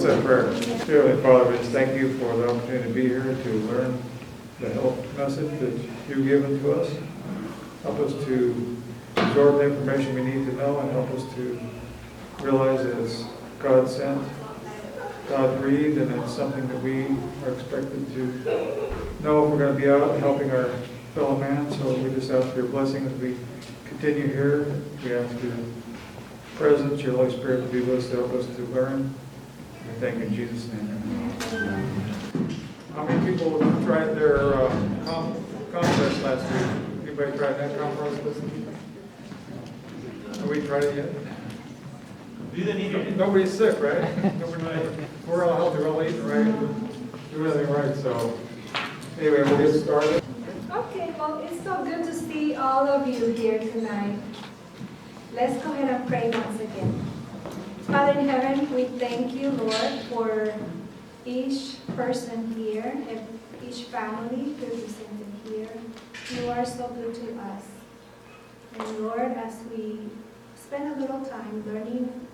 say a prayer. Dear Heavenly Father, we just thank you for the opportunity to be here to learn the health message that you've given to us. Help us to absorb the information we need to know and help us to realize that it's God sent, God breathed, and it's something that we are expected to know if we're going to be out helping our fellow man. So we just ask for your blessing as we continue here. We ask your presence, your Holy Spirit to be with us to help us to learn. We thank you in Jesus' name. How many people tried their conference last week? Anybody tried that conference? Have we tried it yet? Nobody's sick, right? We're all healthy, we're all eating right, doing everything right. So anyway, we'll get started. Okay, well, it's so good to see all of you here tonight. Let's go ahead and pray once again. Father in heaven, we thank you, Lord, for each person here and each family represented here. You are so good to us. And Lord, as we spend a little time learning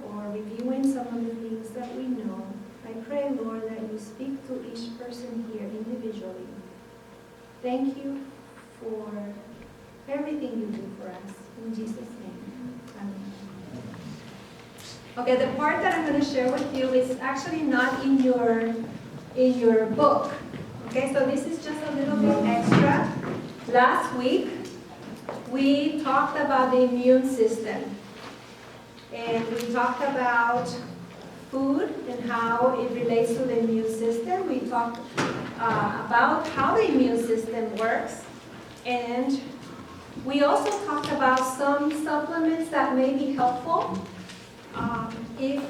or reviewing some of the things that we know, I pray, Lord, that you speak to each person here individually. Thank you for everything you do for us. In Jesus' name, amen. Okay, the part that I'm going to share with you is actually not in your book. Okay, so this is just a little bit extra. Last week, we talked about the immune system. And we talked about food and how it relates to the immune system. We talked about how the immune system works. And we also talked about some supplements that may be helpful. If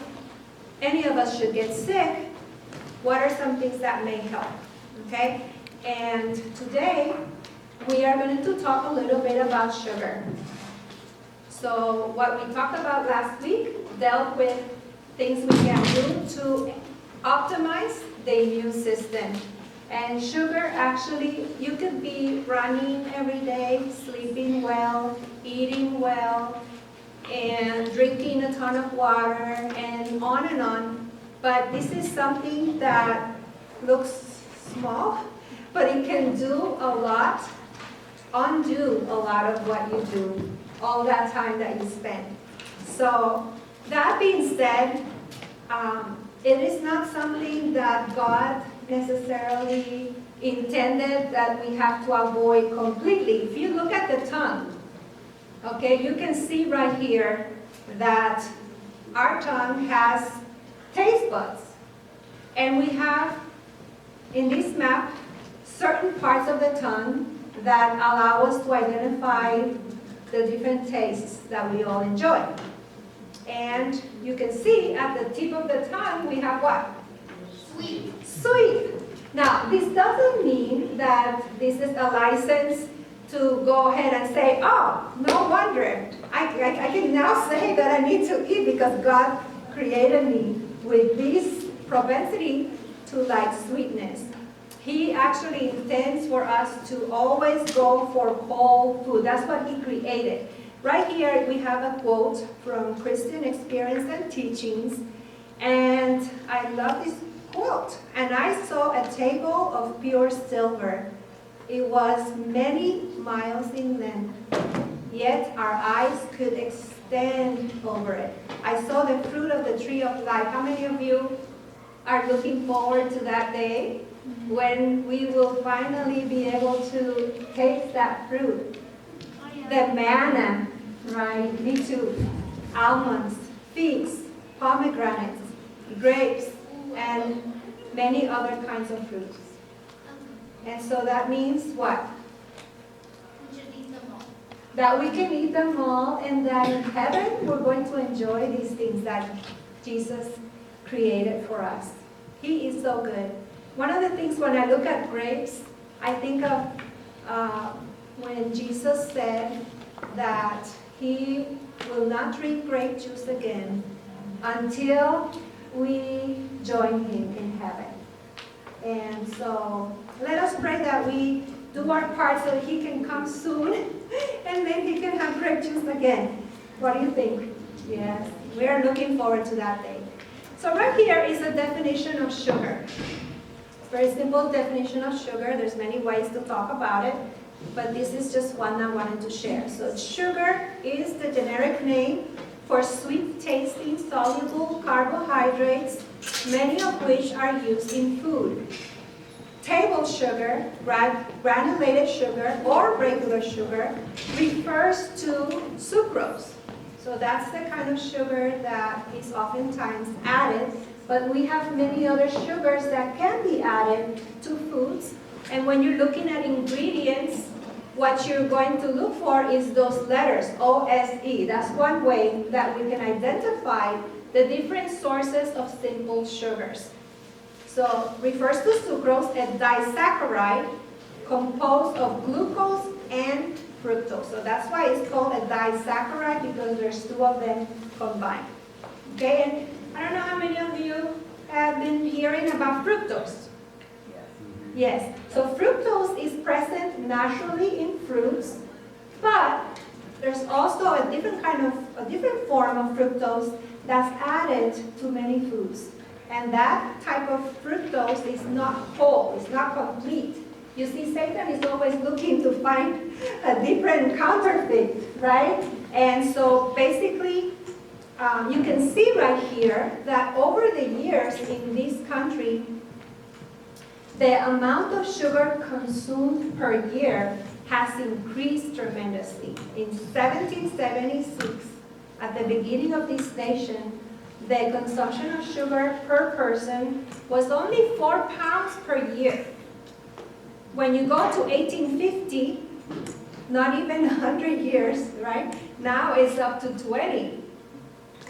any of us should get sick, what are some things that may help? Okay? And today, we are going to talk a little bit about sugar. So what we talked about last week dealt with things we can do to optimize the immune system. And sugar, actually, you could be running every day, sleeping well, eating well, and drinking a ton of water, and on. But this is something that looks small, but it can do a lot, undo a lot of what you do, all that time that you spend. So that being said, it is not something that God necessarily intended that we have to avoid completely. If you look at the tongue, okay, you can see right here that our tongue has taste buds. And we have, in this map, certain parts of the tongue that allow us to identify the different tastes that we all enjoy. And you can see at the tip of the tongue, we have what? Sweet. Sweet. Now, this doesn't mean that this is a license to go ahead and say, oh, no wonder. I can now say that I need to eat because God created me with this propensity to like sweetness. He actually intends for us to always go for whole food. That's what He created. Right here we have a quote from Christian Experience and Teachings. And I love this quote. And I saw a table of pure silver. It was many miles in length, yet our eyes could extend over it. I saw the fruit of the tree of life. How many of you are looking forward to that day when we will finally be able to taste that fruit? The manna, right? Me too. Almonds, figs, pomegranates, grapes, and many other kinds of fruits. And so that means what? We should eat them all. That we can eat them all, and that in heaven we're going to enjoy these things that Jesus created for us. He is so good. One of the things when I look at grapes, I think of when Jesus said that He will not drink grape juice again until we join Him in heaven. And so let us pray that we do our part so He can come soon and then He can have grape juice again. What do you think? Yes, we are looking forward to that day. So right here is a definition of sugar. Very simple definition of sugar. There's many ways to talk about it, but this is just one I wanted to share. So sugar is the generic name for sweet-tasting soluble carbohydrates, many of which are used in food. Table sugar, granulated sugar, or regular sugar refers to sucrose. So that's the kind of sugar that is oftentimes added, but we have many other sugars that can be added to foods. And when you're looking at ingredients, what you're going to look for is those letters, OSE. That's one way that we can identify the different sources of simple sugars. So refers to sucrose, a disaccharide composed of glucose and fructose. So that's why it's called a disaccharide, because there's two of them combined. Okay, and I don't know how many of you have been hearing about fructose. Yes, so fructose is present naturally in fruits, but there's also a different form of fructose that's added to many foods. And that type of fructose is not whole, it's not complete. You see, Satan is always looking to find a different counterfeit, right? And so basically, you can see right here that over the years in this country, the amount of sugar consumed per year has increased tremendously. In 1776, at the beginning of this nation, the consumption of sugar per person was only 4 pounds per year. When you go to 1850, not even 100 years, right? Now it's up to 20.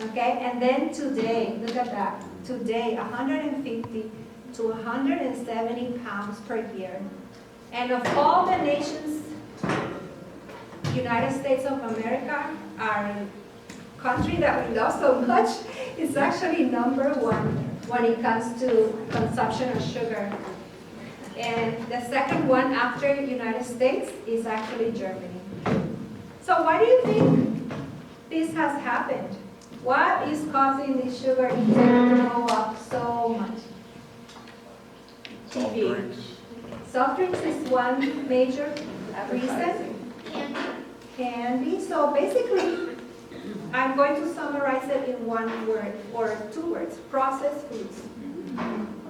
Okay, and then today, look at that. Today, 150 to 170 pounds per year. And of all the nations, United States of America, our country that we love so much, is actually number one when it comes to consumption of sugar. And the second one after United States is actually Germany. So why do you think this has happened? What is causing the sugar intake to go up so much? Soft drinks. Soft drinks is one major reason. Candy. So basically, I'm going to summarize it in one word or two words: processed foods.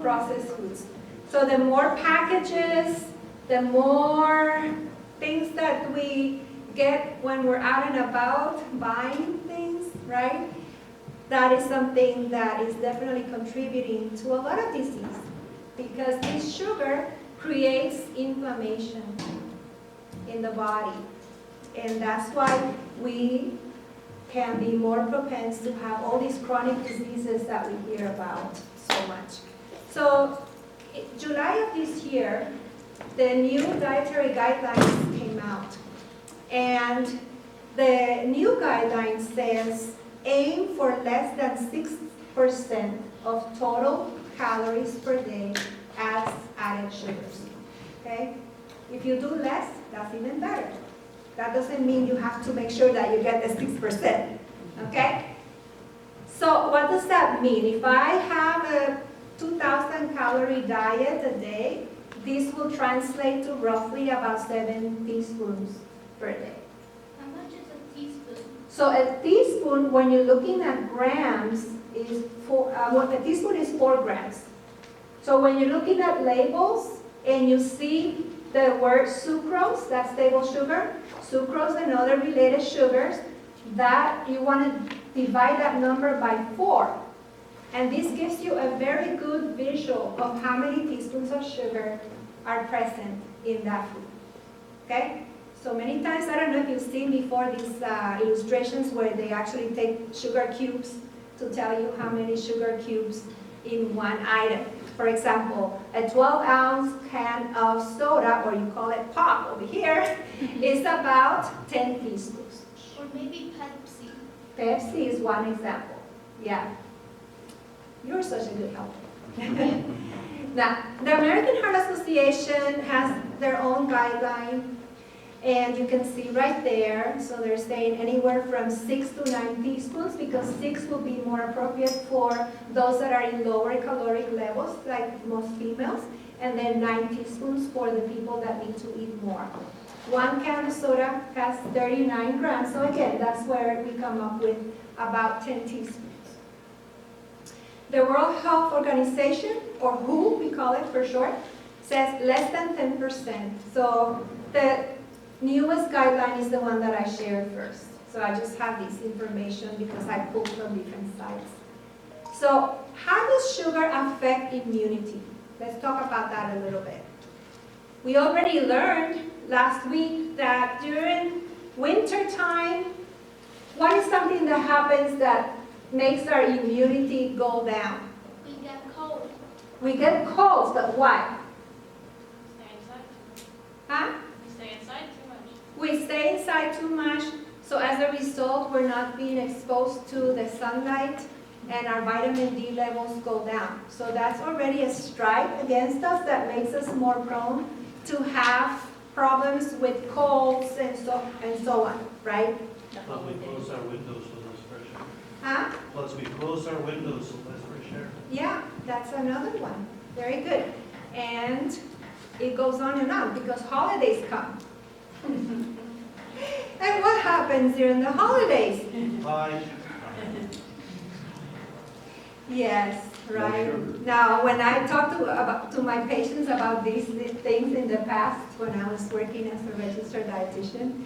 Processed foods. So the more packages, the more things that we get when we're out and about buying things, right? That is something that is definitely contributing to a lot of disease, because this sugar creates inflammation in the body. And that's why we can be more propense to have all these chronic diseases that we hear about so much. So in July of this year, the new dietary guidelines came out. And the new guideline says aim for less than 6% of total calories per day as added sugars. Okay? If you do less, that's even better. That doesn't mean you have to make sure that you get the 6%. Okay? So what does that mean? If I have a 2,000 calorie diet a day, this will translate to roughly about 7 teaspoons per day. How much is a teaspoon? So a teaspoon, when you're looking at grams, is a teaspoon is 4 grams. So when you're looking at labels and you see the word sucrose, that's table sugar, sucrose and other related sugars, that you want to divide that number by 4. And this gives you a very good visual of how many teaspoons of sugar are present in that food. Okay? So many times, I don't know if you've seen before these illustrations where they actually take sugar cubes to tell you how many sugar cubes in one item. For example, a 12-ounce can of soda, or you call it pop over here, is about 10 teaspoons. Or maybe Pepsi. Pepsi is one example. Yeah. You're such a good helper. Now, the American Heart Association has their own guideline, And you can see right there, so they're saying anywhere from 6 to 9 teaspoons, because 6 will be more appropriate for those that are in lower caloric levels, like most females, and then 9 teaspoons for the people that need to eat more. 1 can of soda has 39 grams, so again, that's where we come up with about 10 teaspoons. The World Health Organization, or WHO we call it for short, says less than 10%. So the newest guideline is the one that I shared first. So I just have this information because I pulled from different sites. So how does sugar affect immunity? Let's talk about that a little bit. We already learned last week that during winter time, what is something that happens that makes our immunity go down? We get cold. We get colds, but why? Stay inside. Huh? We stay inside too much. We stay inside too much, so as a result, we're not being exposed to the sunlight, and our vitamin D levels go down. So that's already a strike against us that makes us more prone to have problems with colds and so on, right? Plus we close our windows so less fresh air. Huh? Plus we close our windows so less fresh air. Yeah, that's another one. Very good. And it goes on and on because holidays come. And what happens during the holidays? Pie. Yes, right. Now, when I talk to my patients about these things in the past, when I was working as a registered dietitian,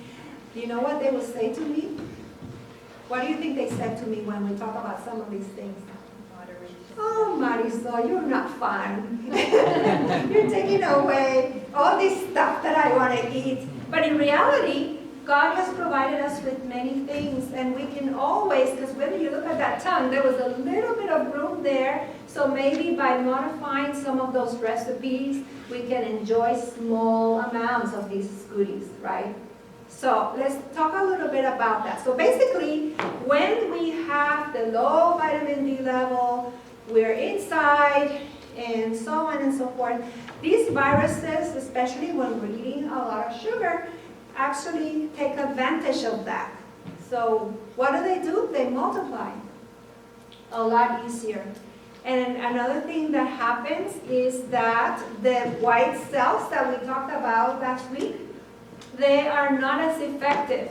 do you know what they would say to me? What do you think they said to me when we talk about some of these things? Oh, Marisol, you're not fun. You're taking away all this stuff that I want to eat. But in reality, God has provided us with many things, and we can always, because when you look at that tongue, there was a little bit of room there, so maybe by modifying some of those recipes, we can enjoy small amounts of these goodies, right? So let's talk a little bit about that. So basically, when we have the low vitamin D level, we're inside, and so on and so forth, these viruses, especially when we're eating a lot of sugar, actually take advantage of that. So what do? They multiply a lot easier. And another thing that happens is that the white cells that we talked about last week, they are not as effective.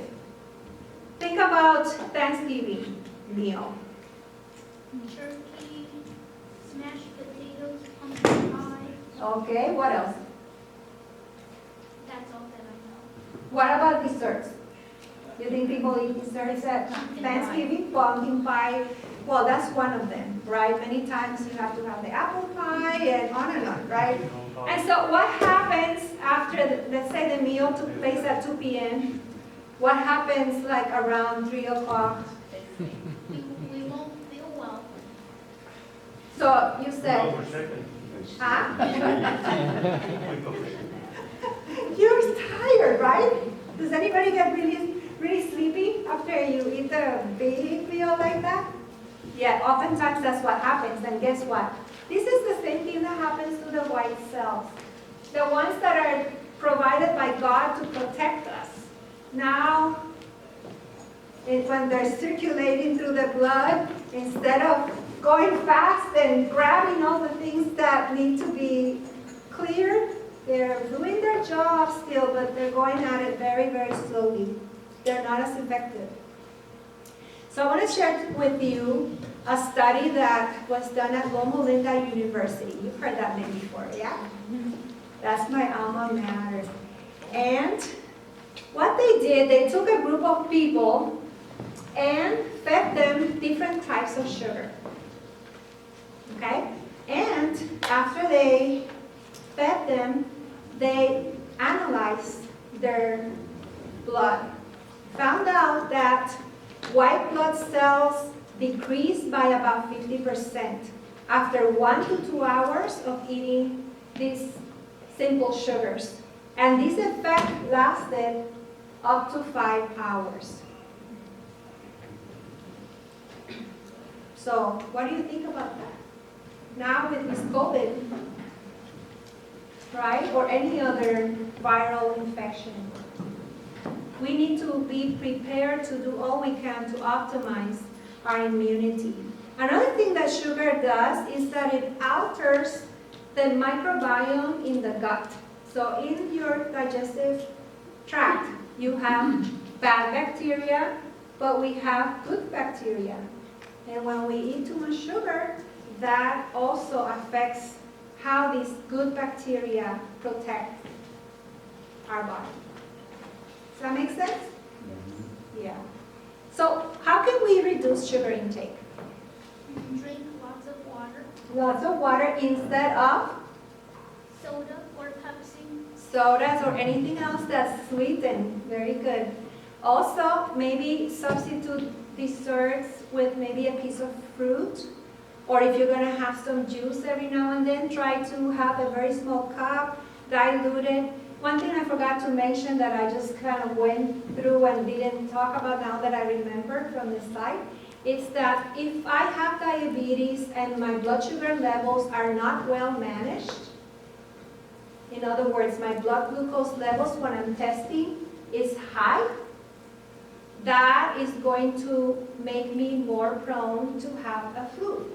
Think about Thanksgiving meal. Turkey, smashed potatoes, pumpkin pie. Okay, what else? That's all that I know. What about desserts? You think people eat desserts at Thanksgiving? Pumpkin pie. Well, that's one of them, right? Many times you have to have the apple pie and on, right? And so what happens after, let's say the meal took place at 2 p.m., what happens like around 3 o'clock? We won't feel well. So you We go said, for second. huh? We go for second. You're tired, right? Does anybody get really sleepy after you eat a big meal like that? Yeah, oftentimes that's what happens. And guess what? This is the same thing that happens to the white cells. The ones that are provided by God to protect us. Now, when they're circulating through the blood, instead of going fast and grabbing all the things that need to be cleared, they're doing their job still, but they're going at it very, very slowly. They're not as effective. So I want to share with you a study that was done at Loma Linda University. You've heard that name before, yeah? That's my alma mater. And what they did, they took a group of people and fed them different types of sugar. Okay? And after they fed them, they analyzed their blood. Found out that white blood cells decreased by about 50% after 1 to 2 hours of eating these simple sugars. And this effect lasted up to 5 hours. So, what do you think about that? Now with this COVID, right, or any other viral infection, we need to be prepared to do all we can to optimize our immunity. Another thing that sugar does is that it alters the microbiome in the gut. So in your digestive tract, you have bad bacteria, but we have good bacteria. And when we eat too much sugar, that also affects how these good bacteria protect our body. Does that make sense? Yeah. So how can we reduce sugar intake? Drink lots of water, Lots of water instead of soda or Pepsi. sodas or anything else that's sweetened. Very good. Also, maybe substitute desserts with maybe a piece of fruit. Or if you're going to have some juice every now and then, try to have a very small cup, diluted. One thing I forgot to mention that I just kind of went through and didn't talk about now that I remembered from the slide, is that if I have diabetes and my blood sugar levels are not well managed, in other words, my blood glucose levels when I'm testing is high, that is going to make me more prone to have a flu.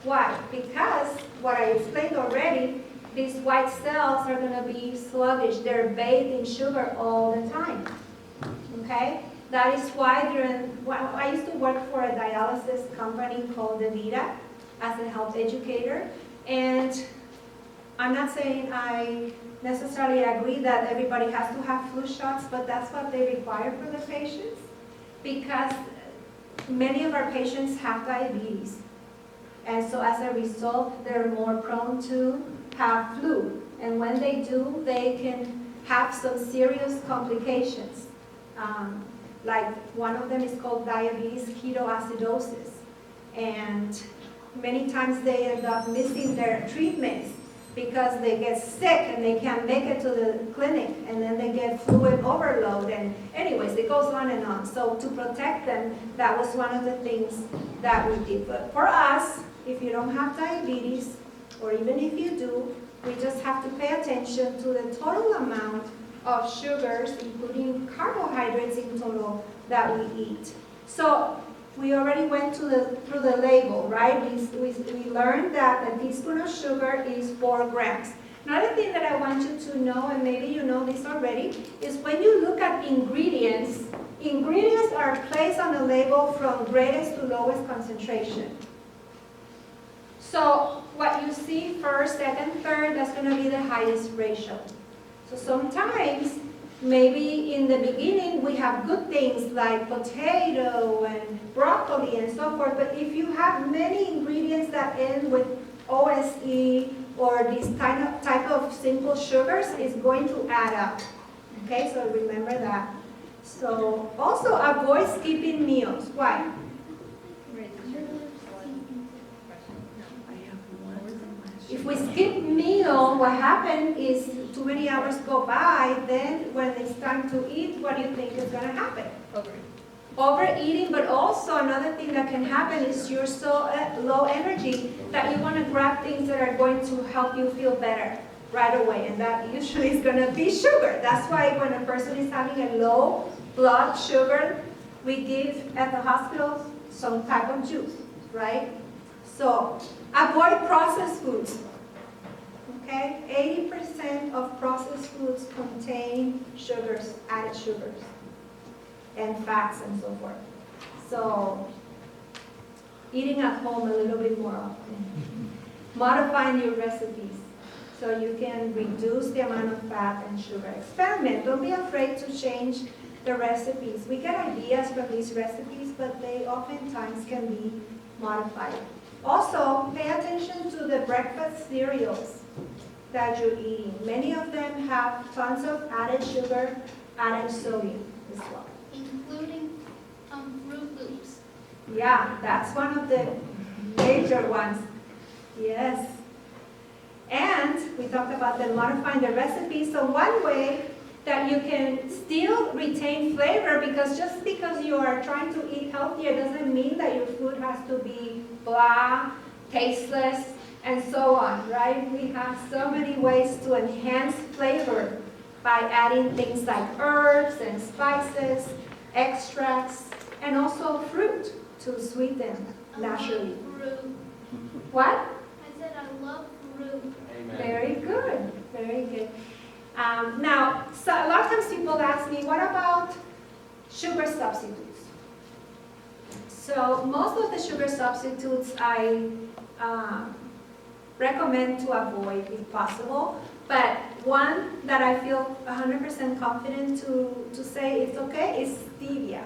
Why? Because what I explained already, these white cells are going to be sluggish. They're bathed in sugar all the time. Okay? That is why I used to work for a dialysis company called Davita as a health educator. And I'm not saying I necessarily agree that everybody has to have flu shots, but that's what they require for the patients, because many of our patients have diabetes. And so as a result, they're more prone to have flu. And when they do, they can have some serious complications. Like one of them is called diabetes ketoacidosis. And many times they end up missing their treatments because they get sick and they can't make it to the clinic, and then they get fluid overload, and anyways, it goes on and on. So to protect them, that was one of the things that we did. But for us, if you don't have diabetes, or even if you do, we just have to pay attention to the total amount of sugars, including carbohydrates in total, that we eat. So we already went through the label, right? We learned that a teaspoon of sugar is 4 grams. Another thing that I want you to know, and maybe you know this already, is when you look at ingredients, ingredients are placed on the label from greatest to lowest concentration. So what you see first, second, third, that's going to be the highest ratio. So sometimes, maybe in the beginning, we have good things like potato and broccoli and so forth, but if you have many ingredients that end with OSE or this type of simple sugars, it's going to add up. Okay, so remember that. So also avoid skipping meals. Why? If we skip meal, what happens is too many hours go by, then when it's time to eat, what do you think is going to happen? Overeating, but also another thing that can happen is you're so low energy that you want to grab things that are going to help you feel better right away, and that usually is going to be sugar. That's why when a person is having a low blood sugar, we give at the hospital some type of juice, right? So avoid processed foods. Okay, 80% of processed foods contain sugars, added sugars, and fats and so forth. So eating at home a little bit more often. Modifying your recipes so you can reduce the amount of fat and sugar. Experiment. Don't be afraid to change the recipes. We get ideas from these recipes, but they oftentimes can be modified. Also, pay attention to the breakfast cereals that you're eating. Many of them have tons of added sugar, added sodium as well. Including Fruit Loops. Yeah, that's one of the major ones. Yes. And we talked about the modifying the recipe. So one way that you can still retain flavor, because just because you are trying to eat healthier doesn't mean that your food has to be blah, tasteless, and so on, right? We have so many ways to enhance flavor by adding things like herbs and spices, extracts, and also fruit to sweeten naturally. I love fruit. What? I said I love fruit. Very good, very good. Now, so a lot of times people ask me, what about sugar substitutes? So most of the sugar substitutes I recommend to avoid if possible, but one that I feel 100% confident to say it's okay is stevia.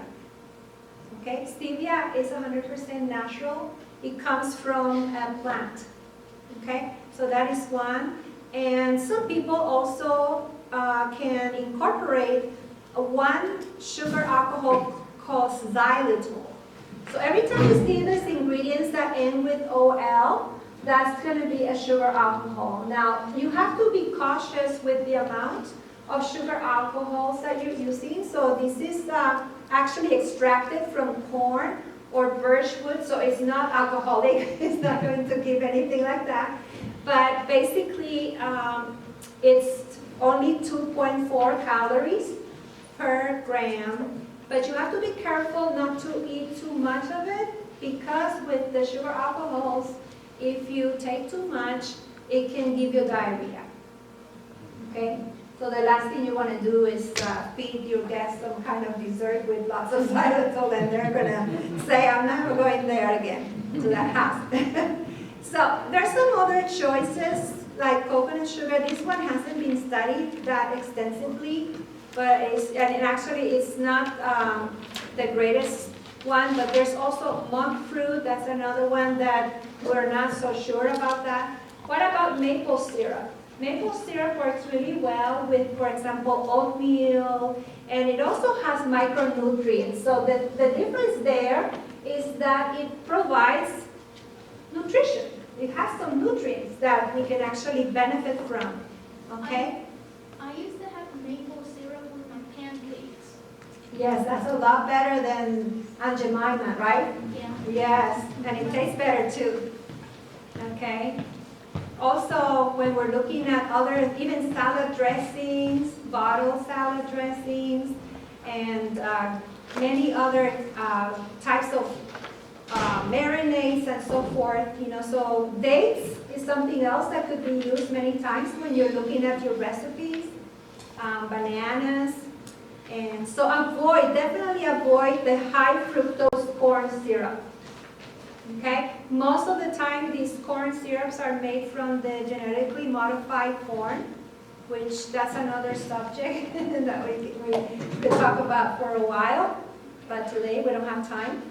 Okay, stevia is 100% natural. It comes from a plant. Okay, so that is one. And some people also can incorporate one sugar alcohol called xylitol. So every time you see these ingredients that end with OL, that's going to be a sugar alcohol. Now, you have to be cautious with the amount of sugar alcohols that you're using. So this is actually extracted from corn or birchwood, so it's not alcoholic. It's not going to give anything like that. But basically, it's only 2.4 calories per gram. But you have to be careful not to eat too much of it, because with the sugar alcohols, if you take too much, it can give you diarrhea. Okay? So the last thing you want to do is feed your guests some kind of dessert with lots of xylitol, and they're going to say, I'm never going there again, to that house. So there's some other choices, like coconut sugar. This one hasn't been studied that extensively, but it's not the greatest one, but there's also monk fruit. That's another one that we're not so sure about that. What about maple syrup? Maple syrup works really well with, for example, oatmeal, and it also has micronutrients. So the difference there is that it provides nutrition. It has some nutrients that we can actually benefit from, okay? I used to have maple syrup with my pancakes. Yes, that's a lot better than Aunt Jemima, right? Yeah. Yes, and it tastes better too, okay? Also, when we're looking at other, even salad dressings, bottled salad dressings, and many other types of marinades and so forth, so dates is something else that could be used many times when you're looking at your recipes, bananas, and so definitely avoid the high fructose corn syrup. Okay, most of the time these corn syrups are made from the genetically modified corn, which that's another subject that we could talk about for a while, but today we don't have time.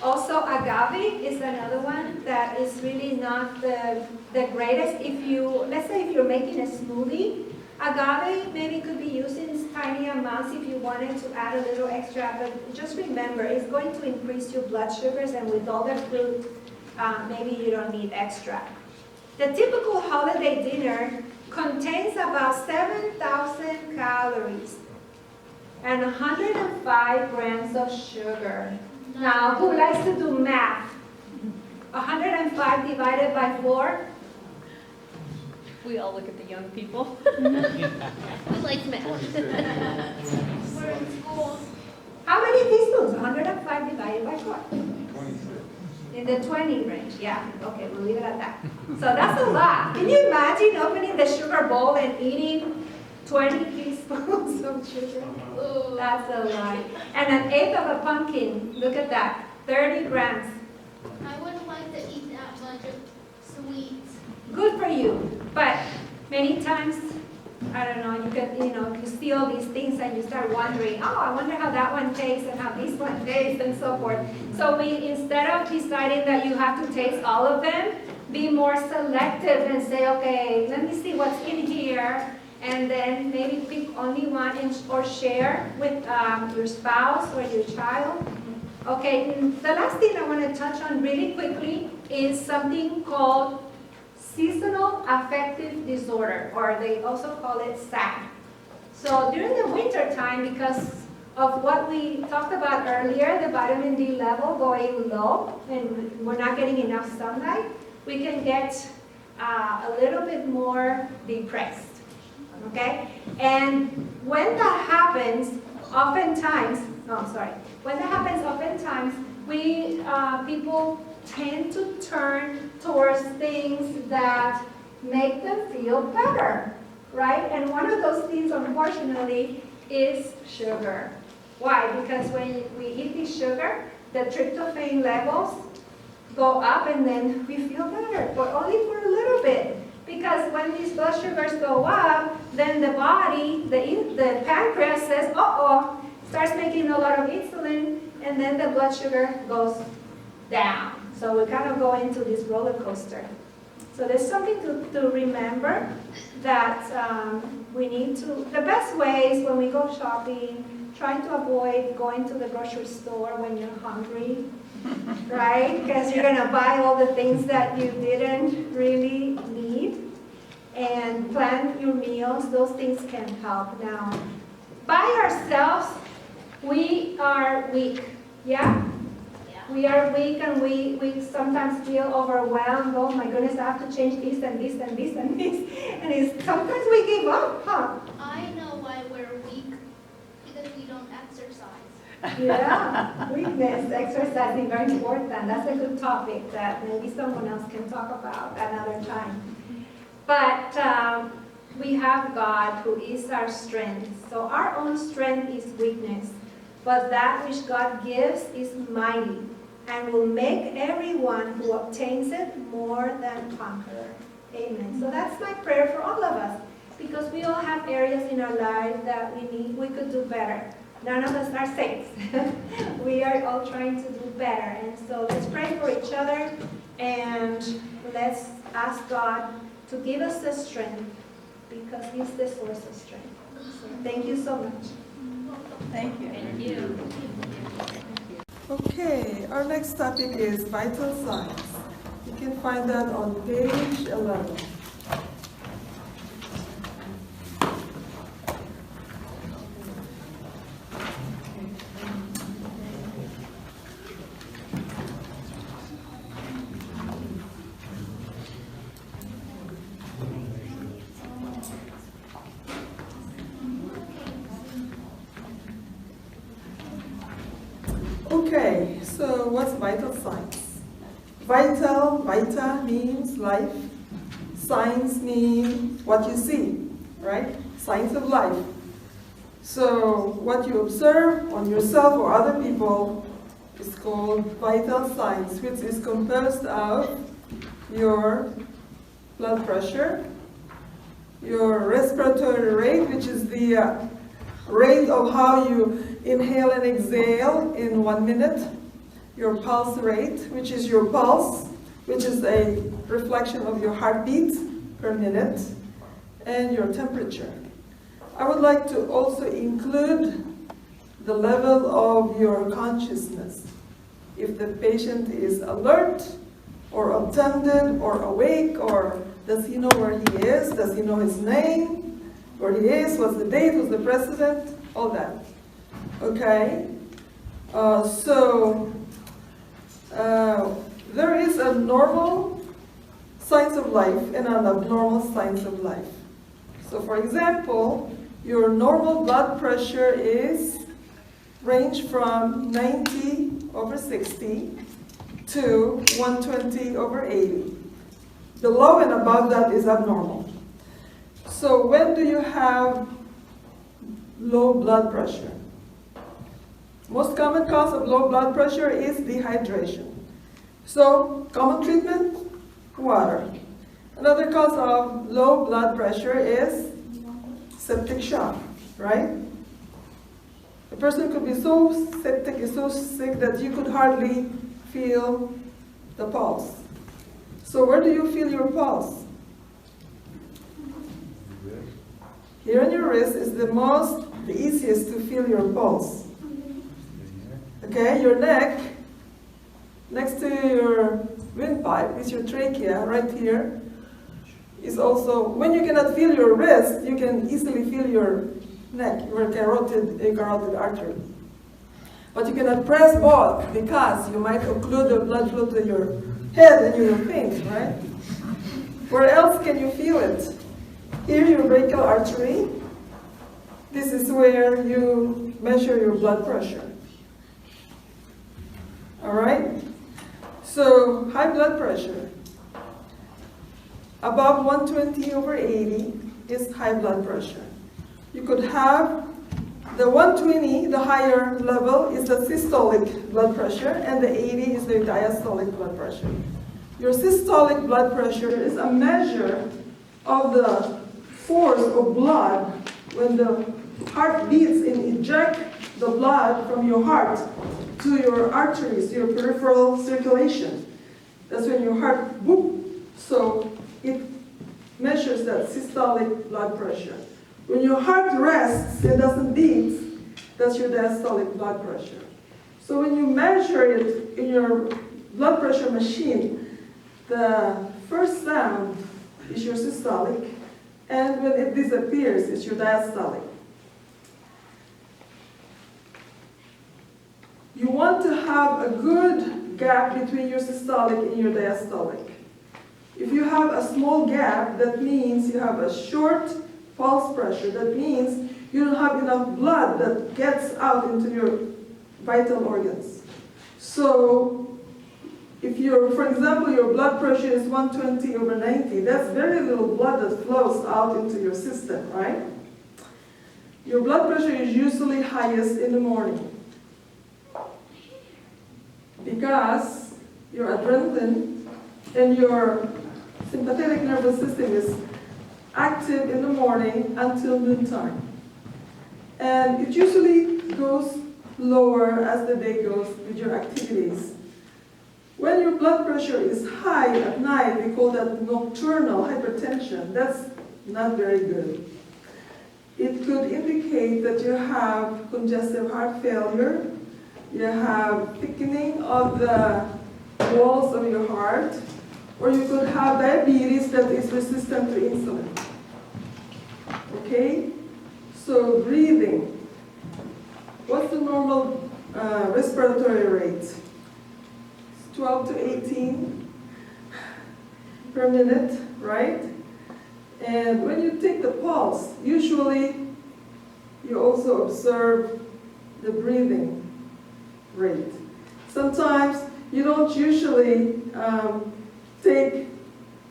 Also, agave is another one that is really not the greatest. Let's say if you're making a smoothie, agave maybe could be used in tiny amounts if you wanted to add a little extra, but just remember, it's going to increase your blood sugars, and with all the fruit, maybe you don't need extra. The typical holiday dinner contains about 7,000 calories and 105 grams of sugar. Now, who likes to do math? 105 divided by 4? We all look at the young people. We like math. We're in school. How many teaspoons? 105 divided by 4? 26. In the 20 range, yeah. Okay, we'll leave it at that. So that's a lot. Can you imagine opening the sugar bowl and eating 20 teaspoons of sugar? Ooh. That's a lot. And 1/8 of a pumpkin, look at that, 30 grams. I wouldn't like to eat that much of sweets. Good for you, but many times, I don't know, you see all these things and you start wondering, oh, I wonder how that one tastes and how this one tastes and so forth. So instead of deciding that you have to taste all of them, be more selective and say, okay, let me see what's in here, and then maybe pick only one or share with your spouse or your child. Okay, the last thing I want to touch on really quickly is something called seasonal affective disorder, or they also call it SAD. So during the winter time, because of what we talked about earlier, the vitamin D level going low, and we're not getting enough sunlight, we can get a little bit more depressed. okay? And when that happens, oftentimes, we, people tend to turn towards things that make them feel better, right? And one of those things, unfortunately, is sugar. Why? Because when we eat the sugar, the tryptophan levels go up and then we feel better, but only for a little bit. Because when these blood sugars go up, then the body, the pancreas says, uh-oh, starts making a lot of insulin, and then the blood sugar goes down. So we kind of go into this roller coaster. So there's something to remember that we need to, the best way is when we go shopping, try to avoid going to the grocery store when you're hungry, right? Because you're going to buy all the things that you didn't really need. And plan your meals, those things can help. Now, by ourselves, we are weak, yeah? We are weak and we sometimes feel overwhelmed. Oh my goodness, I have to change this and this and this and this. And sometimes we give up, huh? I know why we're weak, because we don't exercise. Yeah, weakness, exercising, very important. That's a good topic that maybe someone else can talk about another time. But we have God who is our strength. So our own strength is weakness. But that which God gives is mighty and will make everyone who obtains it more than conqueror. Amen. So that's my prayer for all of us. Because we all have areas in our life that we could do better. None of us are saints. We are all trying to do better. And so let's pray for each other and let's ask God to give us the strength, because He's the source of strength. So thank you so much. Thank you. Thank you. Okay, our next topic is vital signs. You can find that on page 11. Okay, so what's vital signs? Vita means life. Signs mean what you see, right? Signs of life. So what you observe on yourself or other people is called vital signs, which is composed of your blood pressure, your respiratory rate, which is the rate of how you inhale and exhale in 1 minute, your pulse rate, which is your pulse, which is a reflection of your heartbeat per minute, and your temperature. I would like to also include the level of your consciousness. If the patient is alert, or attended, or awake, or does he know where he is, does he know his name, where he is, what's the date, who's the president, all that. Okay, there is a normal signs of life and an abnormal signs of life. So for example, your normal blood pressure is range from 90/60 to 120/80. Below and above that is abnormal. So when do you have low blood pressure? Most common cause of low blood pressure is dehydration. So, common treatment, water. Another cause of low blood pressure is septic shock, right? The person could be so septic, is so sick that you could hardly feel the pulse. So where do you feel your pulse? Here on your wrist is the easiest to feel your pulse. Okay, your neck, next to your windpipe is your trachea, right here, is also, when you cannot feel your wrist, you can easily feel your neck, your carotid artery. But you cannot press both because you might occlude the blood flow to your head and you will faint, right? Where else can you feel it? Here, your brachial artery. This is where you measure your blood pressure. All right? So, high blood pressure. Above 120/80 is high blood pressure. You could have the 120, the higher level, is the systolic blood pressure, and the 80 is the diastolic blood pressure. Your systolic blood pressure is a measure of the force of blood when the heart beats and eject the blood from your heart to your arteries, your peripheral circulation. That's when your heart whoop. So it measures that systolic blood pressure. When your heart rests and doesn't beat, that's your diastolic blood pressure. So when you measure it in your blood pressure machine, the first sound is your systolic, and when it disappears, it's your diastolic. You want to have a good gap between your systolic and your diastolic. If you have a small gap, that means you have a short pulse pressure. That means you don't have enough blood that gets out into your vital organs. So if for example, your blood pressure is 120/90, that's very little blood that flows out into your system, right? Your blood pressure is usually highest in the morning because your adrenaline and your sympathetic nervous system is active in the morning until noontime. And it usually goes lower as the day goes with your activities. When your blood pressure is high at night, we call that nocturnal hypertension. That's not very good. It could indicate that you have congestive heart failure, you have thickening of the walls of your heart, or you could have diabetes that is resistant to insulin. Okay? So breathing. What's the normal respiratory rate? 12 to 18 per minute, right? And when you take the pulse, usually you also observe the breathing rate. Sometimes you don't usually take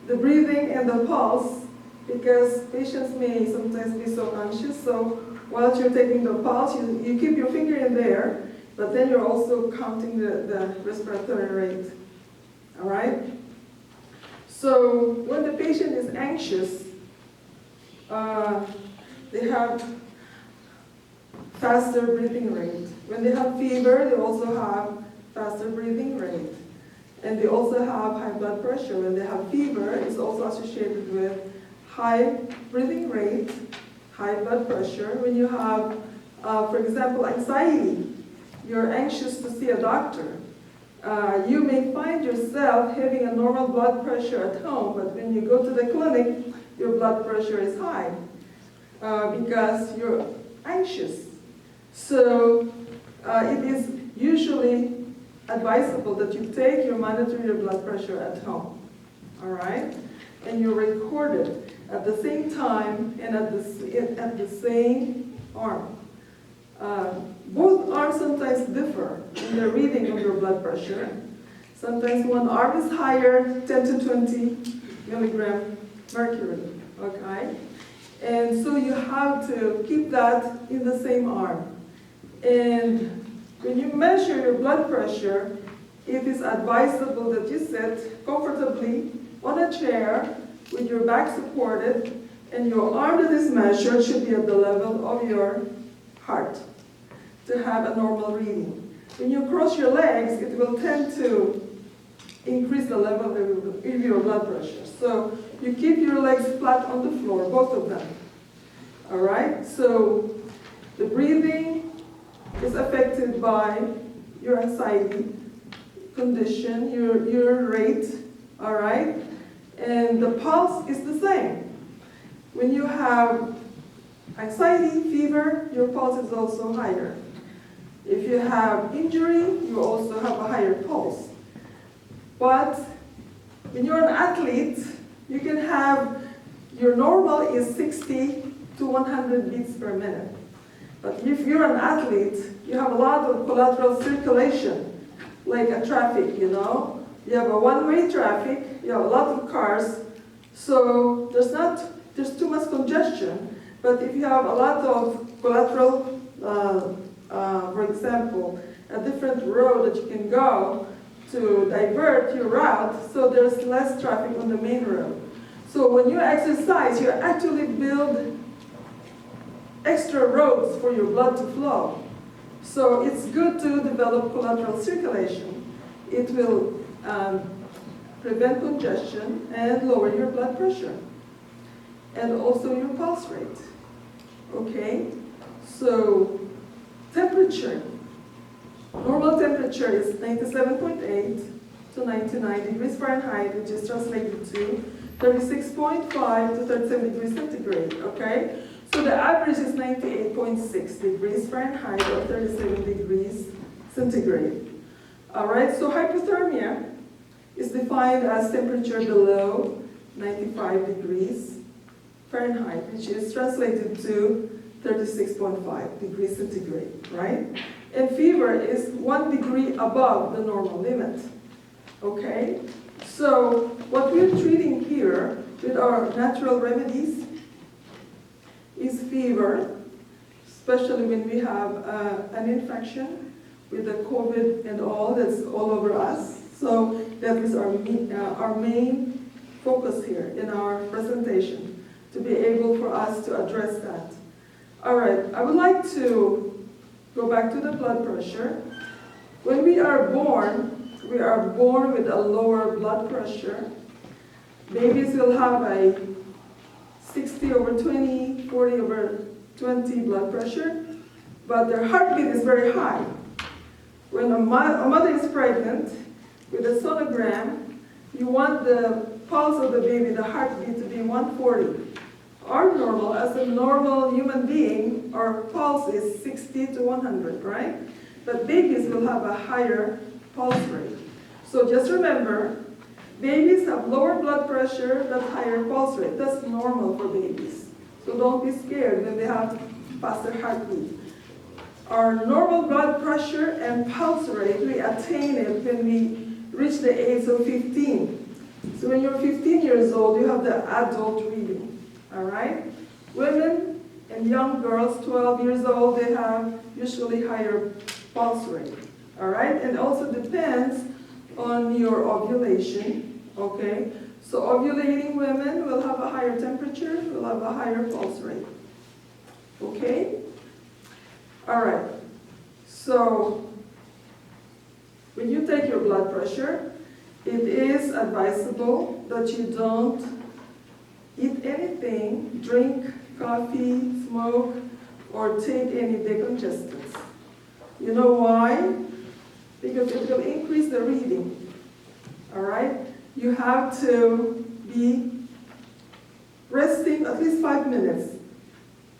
the breathing and the pulse because patients may sometimes be so anxious. So while you're taking the pulse, you keep your finger in there, but then you're also counting the respiratory rate. All right? So when the patient is anxious, they have faster breathing rate. When they have fever, they also have faster breathing rate. And they also have high blood pressure. When they have fever, it's also associated with high breathing rate, high blood pressure. When you have, for example, anxiety, you're anxious to see a doctor. You may find yourself having a normal blood pressure at home, but when you go to the clinic, your blood pressure is high because you're anxious. So it is usually advisable that you monitor your blood pressure at home, all right? And you record it at the same time and at the same arm. Both arms sometimes differ in the reading of your blood pressure. Sometimes one arm is higher, 10 to 20 milligram mercury, okay? And so you have to keep that in the same arm. And when you measure your blood pressure, it is advisable that you sit comfortably on a chair with your back supported, and your arm that is measured should be at the level of your heart to have a normal reading. When you cross your legs, it will tend to increase the level of your blood pressure. So you keep your legs flat on the floor, both of them. All right? So the breathing is affected by your anxiety condition, your rate, all right? And the pulse is the same. When you have anxiety, fever, your pulse is also higher. If you have injury, you also have a higher pulse. But when you're an athlete, you can have your normal is 60 to 100 beats per minute. But if you're an athlete, you have a lot of collateral circulation, like a traffic, you know. You have a one-way traffic, you have a lot of cars, so there's too much congestion. But if you have a lot of collateral, for example, a different road that you can go to divert your route, so there's less traffic on the main road. So when you exercise, you actually build extra roads for your blood to flow. So it's good to develop collateral circulation. It will prevent congestion and lower your blood pressure and also your pulse rate. Okay, so temperature. Normal temperature is 97.8 to 99 degrees Fahrenheit, which is translated to 36.5 to 37 degrees centigrade, okay? So the average is 98.6 degrees Fahrenheit or 37 degrees centigrade. All right, so hypothermia is defined as temperature below 95 degrees Fahrenheit, which is translated to 36.5 degrees centigrade, right? And fever is 1 degree above the normal limit, okay? So what we're treating here with our natural remedies is fever, especially when we have an infection with the COVID and all that's all over us. So that is our main focus here in our presentation, to be able for us to address that. All right, I would like to go back to the blood pressure. When we are born with a lower blood pressure. Babies will have a 60/20, 40/20 blood pressure, but their heartbeat is very high. When a mother is pregnant, with a sonogram, you want the pulse of the baby, the heartbeat, to be 140. Our normal, as a normal human being, our pulse is 60 to 100, right? But babies will have a higher pulse rate. So just remember, babies have lower blood pressure but higher pulse rate. That's normal for babies. So don't be scared when they have faster heartbeat. Our normal blood pressure and pulse rate, we attain it when we reach the age of 15. So when you're 15 years old, you have the adult reading. All right? Women and young girls, 12 years old, they have usually higher pulse rate. All right? And also depends on your ovulation. Okay? So ovulating women will have a higher temperature, will have a higher pulse rate. Okay? All right. So when you take your blood pressure, it is advisable that you don't eat anything, drink coffee, smoke, or take any decongestants. You know why? Because it will increase the reading. All right? You have to be resting at least 5 minutes.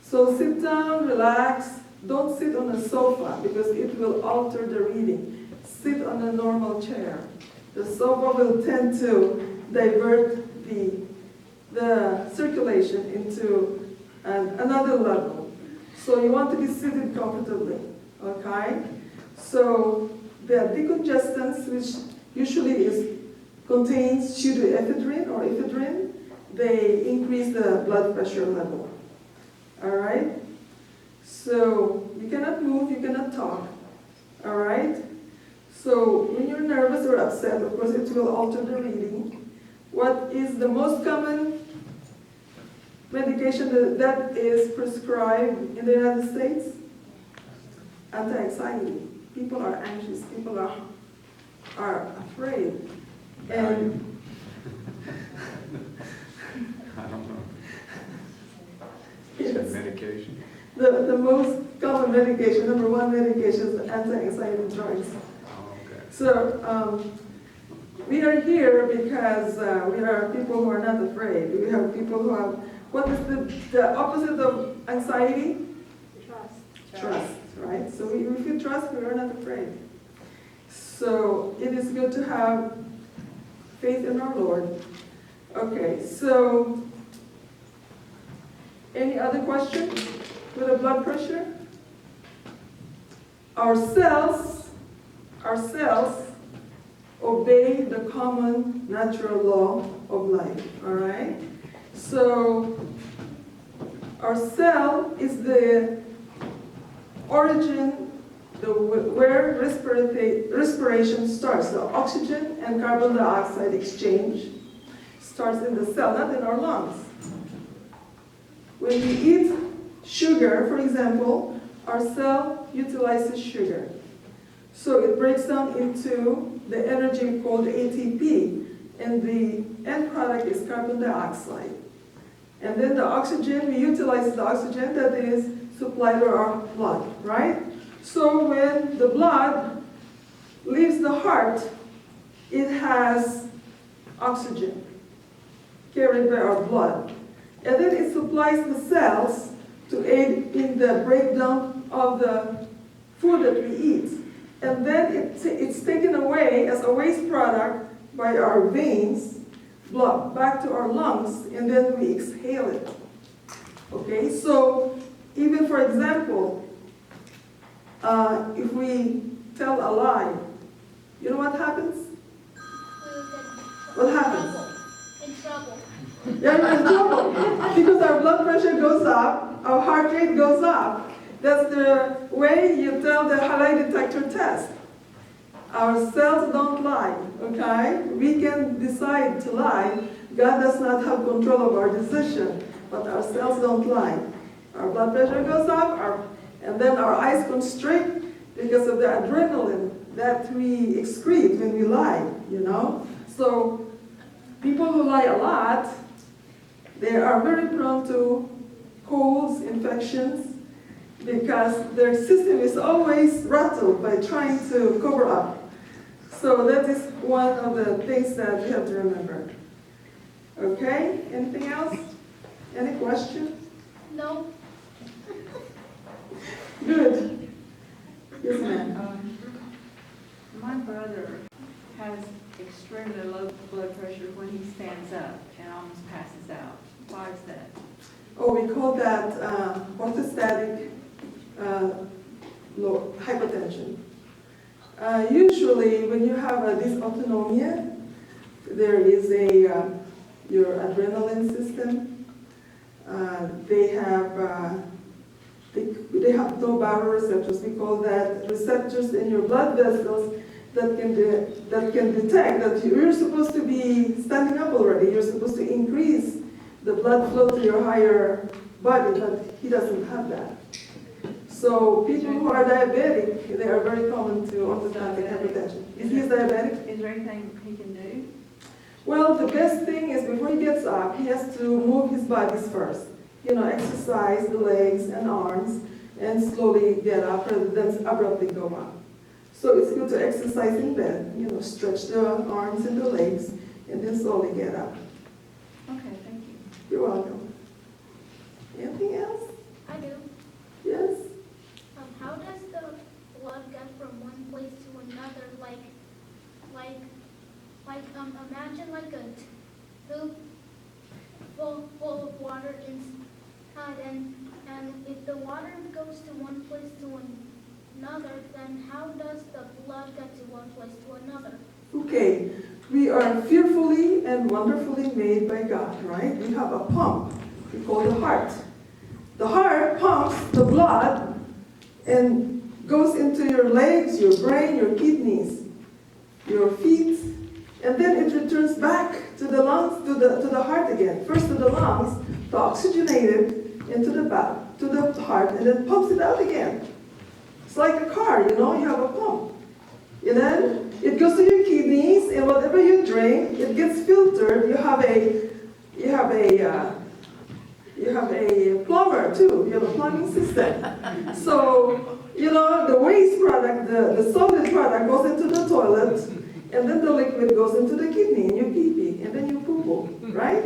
So sit down, relax. Don't sit on a sofa because it will alter the reading. Sit on a normal chair. The sofa will tend to divert the circulation into another level. So you want to be seated comfortably, okay? So the decongestants, which usually contains pseudoephedrine or ephedrine, they increase the blood pressure level, all right? So you cannot move, you cannot talk, all right? So when you're nervous or upset, of course, it will alter the reading. What is the most common medication that is prescribed in the United States? Anti-anxiety. People are anxious, people are afraid. And I don't know. yes, Medication? the most common medication, number one medication is anti-anxiety drugs. Oh, okay. So we are here because we are people who are not afraid. We have people who have, what is the opposite of anxiety? Trust, right? So if you trust, we are not afraid. So it is good to have faith in our Lord. Okay, so Any other questions with the blood pressure? Our cells obey the common natural law of life, all right? So our cell is the origin, where respiration starts. The oxygen and carbon dioxide exchange starts in the cell, not in our lungs. When we eat sugar, for example, our cell utilizes sugar. So it breaks down into the energy called ATP, and the end product is carbon dioxide. And then the oxygen, we utilize the oxygen that is supplied to our blood, right? So when the blood leaves the heart, it has oxygen carried by our blood. And then it supplies the cells to aid in the breakdown of the food that we eat. And then it's taken away as a waste product by our veins, blood, back to our lungs, and then we exhale it. Okay, so even for example, if we tell a lie, you know what happens? What happens? In trouble. Yeah, you're in trouble. Because our blood pressure goes up, our heart rate goes up. That's the way you tell the lie detector test. Our cells don't lie, okay? We can decide to lie. God does not have control of our decision, but our cells don't lie. Our blood pressure goes up, and then our eyes constrict because of the adrenaline that we excrete when we lie, you know? So people who lie a lot, they are very prone to colds, infections, because their system is always rattled by trying to cover up. So that is one of the things that we have to remember. Okay, anything else? Any questions? No. Good. Yes, ma'am. My brother has extremely low blood pressure when he stands up and almost passes out. Why is that? Oh, we call that orthostatic hypertension. Usually, when you have a dysautonomia, there is your adrenaline system. They have no baroreceptors. We call that receptors in your blood vessels that can detect that you're supposed to be standing up already. You're supposed to increase the blood flow to your higher body, but he doesn't have that. So people who are diabetic, they are very common to orthostatic hypertension. Is he diabetic? Is there anything he can do? Well, the best thing is before he gets up, he has to move his bodies first. You know, exercise the legs and arms and slowly get up rather than abruptly go up. So it's good to exercise in bed, you know, stretch the arms and the legs and then slowly get up. Okay, thank you. You're welcome. Anything else? I do. Yes? How does the blood get from one place to another? Imagine like a tube full of water inside, and if the water goes to one place to another, then how does the blood get to one place to another? Okay, we are fearfully and wonderfully made by God, right? We have a pump, we call the heart. The heart pumps the blood and goes into your legs, your brain, your kidneys, your feet, and then it returns back to the lungs, to the heart again. First to the lungs, to oxygenate it into the back, to the heart, and then pumps it out again. It's like a car, you know, you have a pump. And then it goes to your kidneys, and whatever you drink, it gets filtered. You have a plumber too. You have a plumbing system. So, you know, the waste product, the solid product goes into the toilet, and then the liquid goes into the kidney, and you pee-pee, and then you poo-poo, right?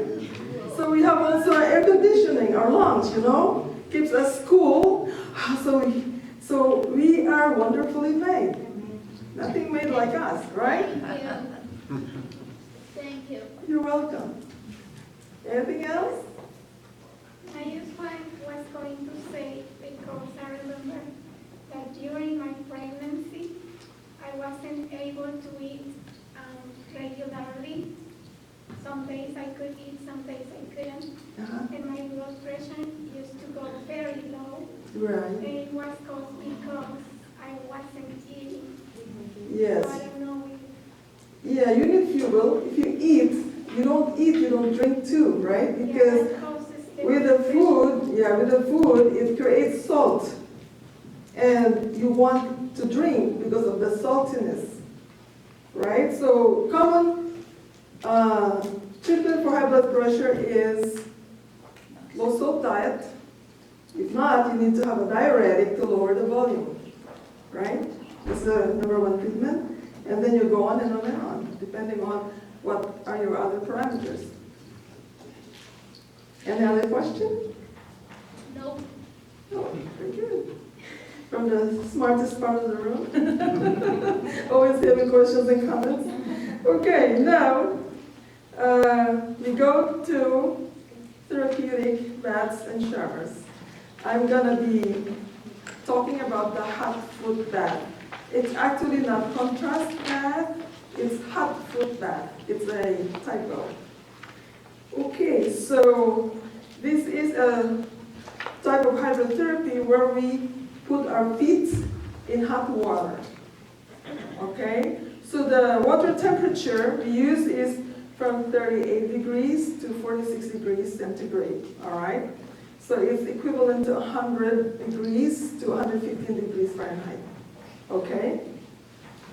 So we have also air conditioning, our lungs, you know, keeps us cool. So we are wonderfully made. Nothing made like us, right? Thank you. Thank you. You're welcome. Anything else? I just was going to say, because I remember that during my pregnancy, I wasn't able to eat regularly. Some days I could eat, some days I couldn't. And my blood pressure used to go very low. Right. And it was caused because I wasn't eating. Yes. So I don't know if Yeah, you need fuel. If you eat, you don't drink too, right? Because that causes the with the blood food, it creates salt. And you want to drink because of the saltiness, right? So common treatment for high blood pressure is low salt diet. If not, you need to have a diuretic to lower the volume, right? That's the number one treatment. And then you go on and on and on, depending on what are your other parameters. Any other question? No. Oh, very good. From the smartest part of the room. Always having questions and comments. Okay, now we go to therapeutic baths and showers. I'm going to be talking about the hot foot bath. It's actually not contrast bath, it's hot foot bath. It's a typo. Okay, so this is a type of hydrotherapy where we put our feet in hot water. Okay, so the water temperature we use is from 38 degrees to 46 degrees centigrade, all right? So it's equivalent to 100 degrees to 115 degrees Fahrenheit, okay?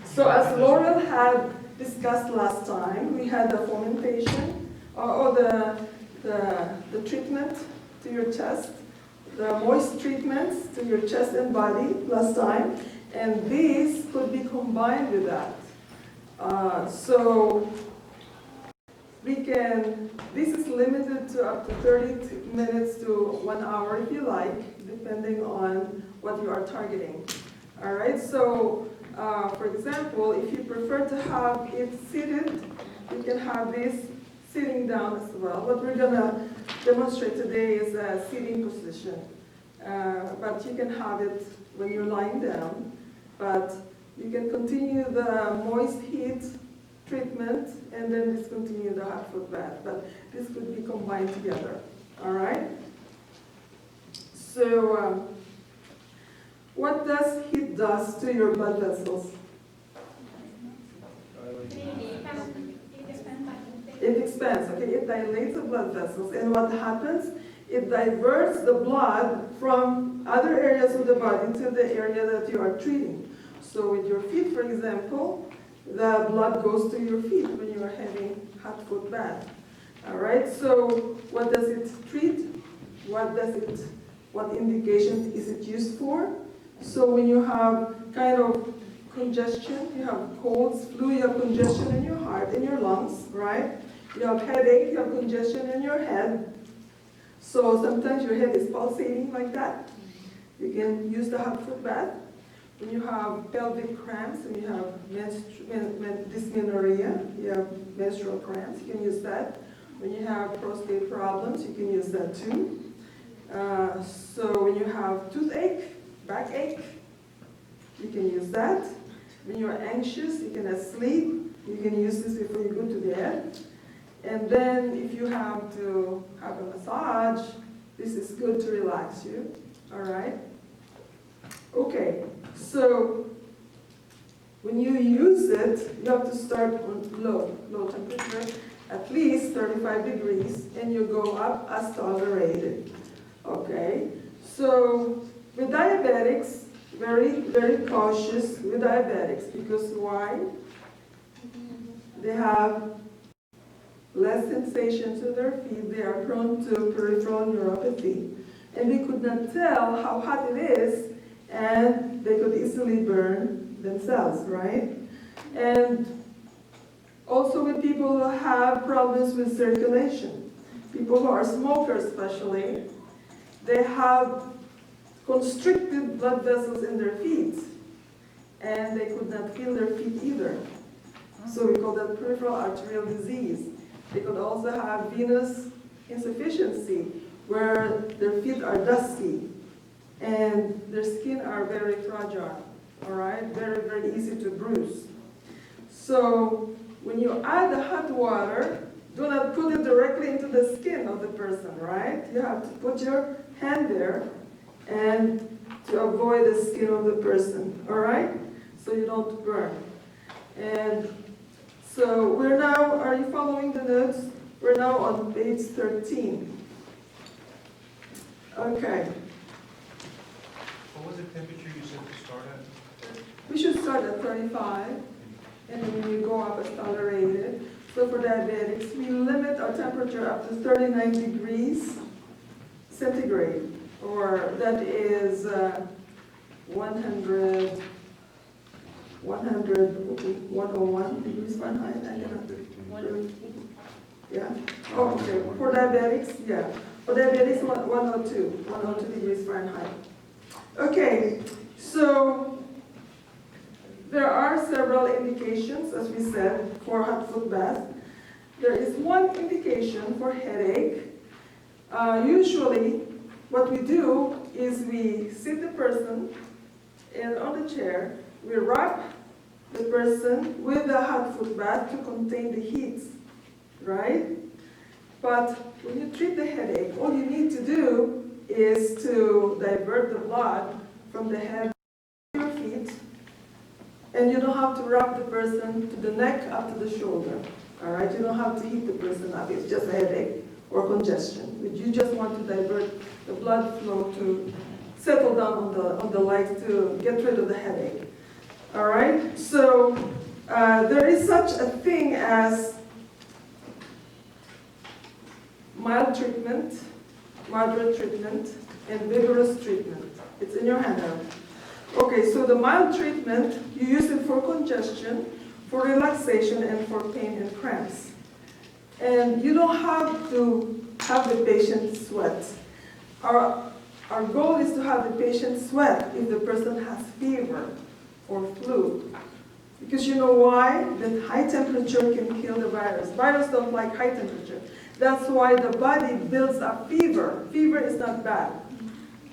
So as Laurel had discussed last time, we had the fomentation, or the treatment to your chest, the moist treatments to your chest and body last time, and these could be combined with that. So this is limited to up to 30 minutes to 1 hour if you like, depending on what you are targeting. All right, so for example, if you prefer to have it seated, you can have this sitting down as well. What we're gonna demonstrate today is a sitting position. But you can have it when you're lying down, but you can continue the moist heat treatment and then discontinue the hot foot bath, but this could be combined together, all right? So what does heat does to your blood vessels? It expands, okay, it dilates the blood vessels, and what happens? It diverts the blood from other areas of the body to the area that you are treating. So with your feet, for example, the blood goes to your feet when you are having hot foot bath. All right, so what does it treat? What indication is it used for? So when you have kind of congestion, you have colds, flu, you have congestion in your heart, in your lungs, right? You have headache, you have congestion in your head. So sometimes your head is pulsating like that. You can use the hot foot bath. When you have pelvic cramps and you have dysmenorrhea, you have menstrual cramps, you can use that. When you have prostate problems, you can use that too. So when you have toothache, backache, you can use that. When you're anxious, you can sleep, you can use this before you go to bed. And then if you have to have a massage, this is good to relax you, all right? Okay, so when you use it, you have to start on low temperature, at least 35 degrees, and you go up as tolerated, okay? So with diabetics, very, very cautious with diabetics, because why? They have less sensation to their feet, they are prone to peripheral neuropathy, and they could not tell how hot it is, and they could easily burn themselves, right? And also with people who have problems with circulation, people who are smokers especially, they have constricted blood vessels in their feet, and they could not feel their feet either. So we call that peripheral arterial disease. They could also have venous insufficiency, where their feet are dusty and their skin are very fragile, all right? Very, very easy to bruise. So when you add the hot water, do not put it directly into the skin of the person, right? You have to put your hand there and to avoid the skin of the person, all right? So you don't burn. And so we're now, are you following the notes? We're now on page 13. Okay. What was the temperature you said to start at? We should start at 35, and then we go up as tolerated. So for diabetics, we limit our temperature up to 39 degrees centigrade, or that is 101 degrees Fahrenheit. I cannot really, yeah. Oh, okay. For diabetics, yeah. For diabetics, 102 degrees Fahrenheit. Okay, so there are several indications, as we said, for hot foot bath. There is one indication for headache. Usually, what we do is we sit the person on the chair, we wrap the person with a hot foot bath to contain the heat, right? But when you treat the headache, all you need to do is to divert the blood from the head to your feet, and you don't have to wrap the person to the neck up to the shoulder. All right, you don't have to heat the person up. It's just a headache or congestion. But you just want to divert the blood flow to settle down on the legs to get rid of the headache. All right, so there is such a thing as mild treatment, moderate treatment, and vigorous treatment. It's in your handout. Okay, so the mild treatment, you use it for congestion, for relaxation, and for pain and cramps. And you don't have to have the patient sweat. Our goal is to have the patient sweat if the person has fever or flu. Because you know why? That high temperature can kill the virus. Viruses don't like high temperature. That's why the body builds up fever. Fever is not bad,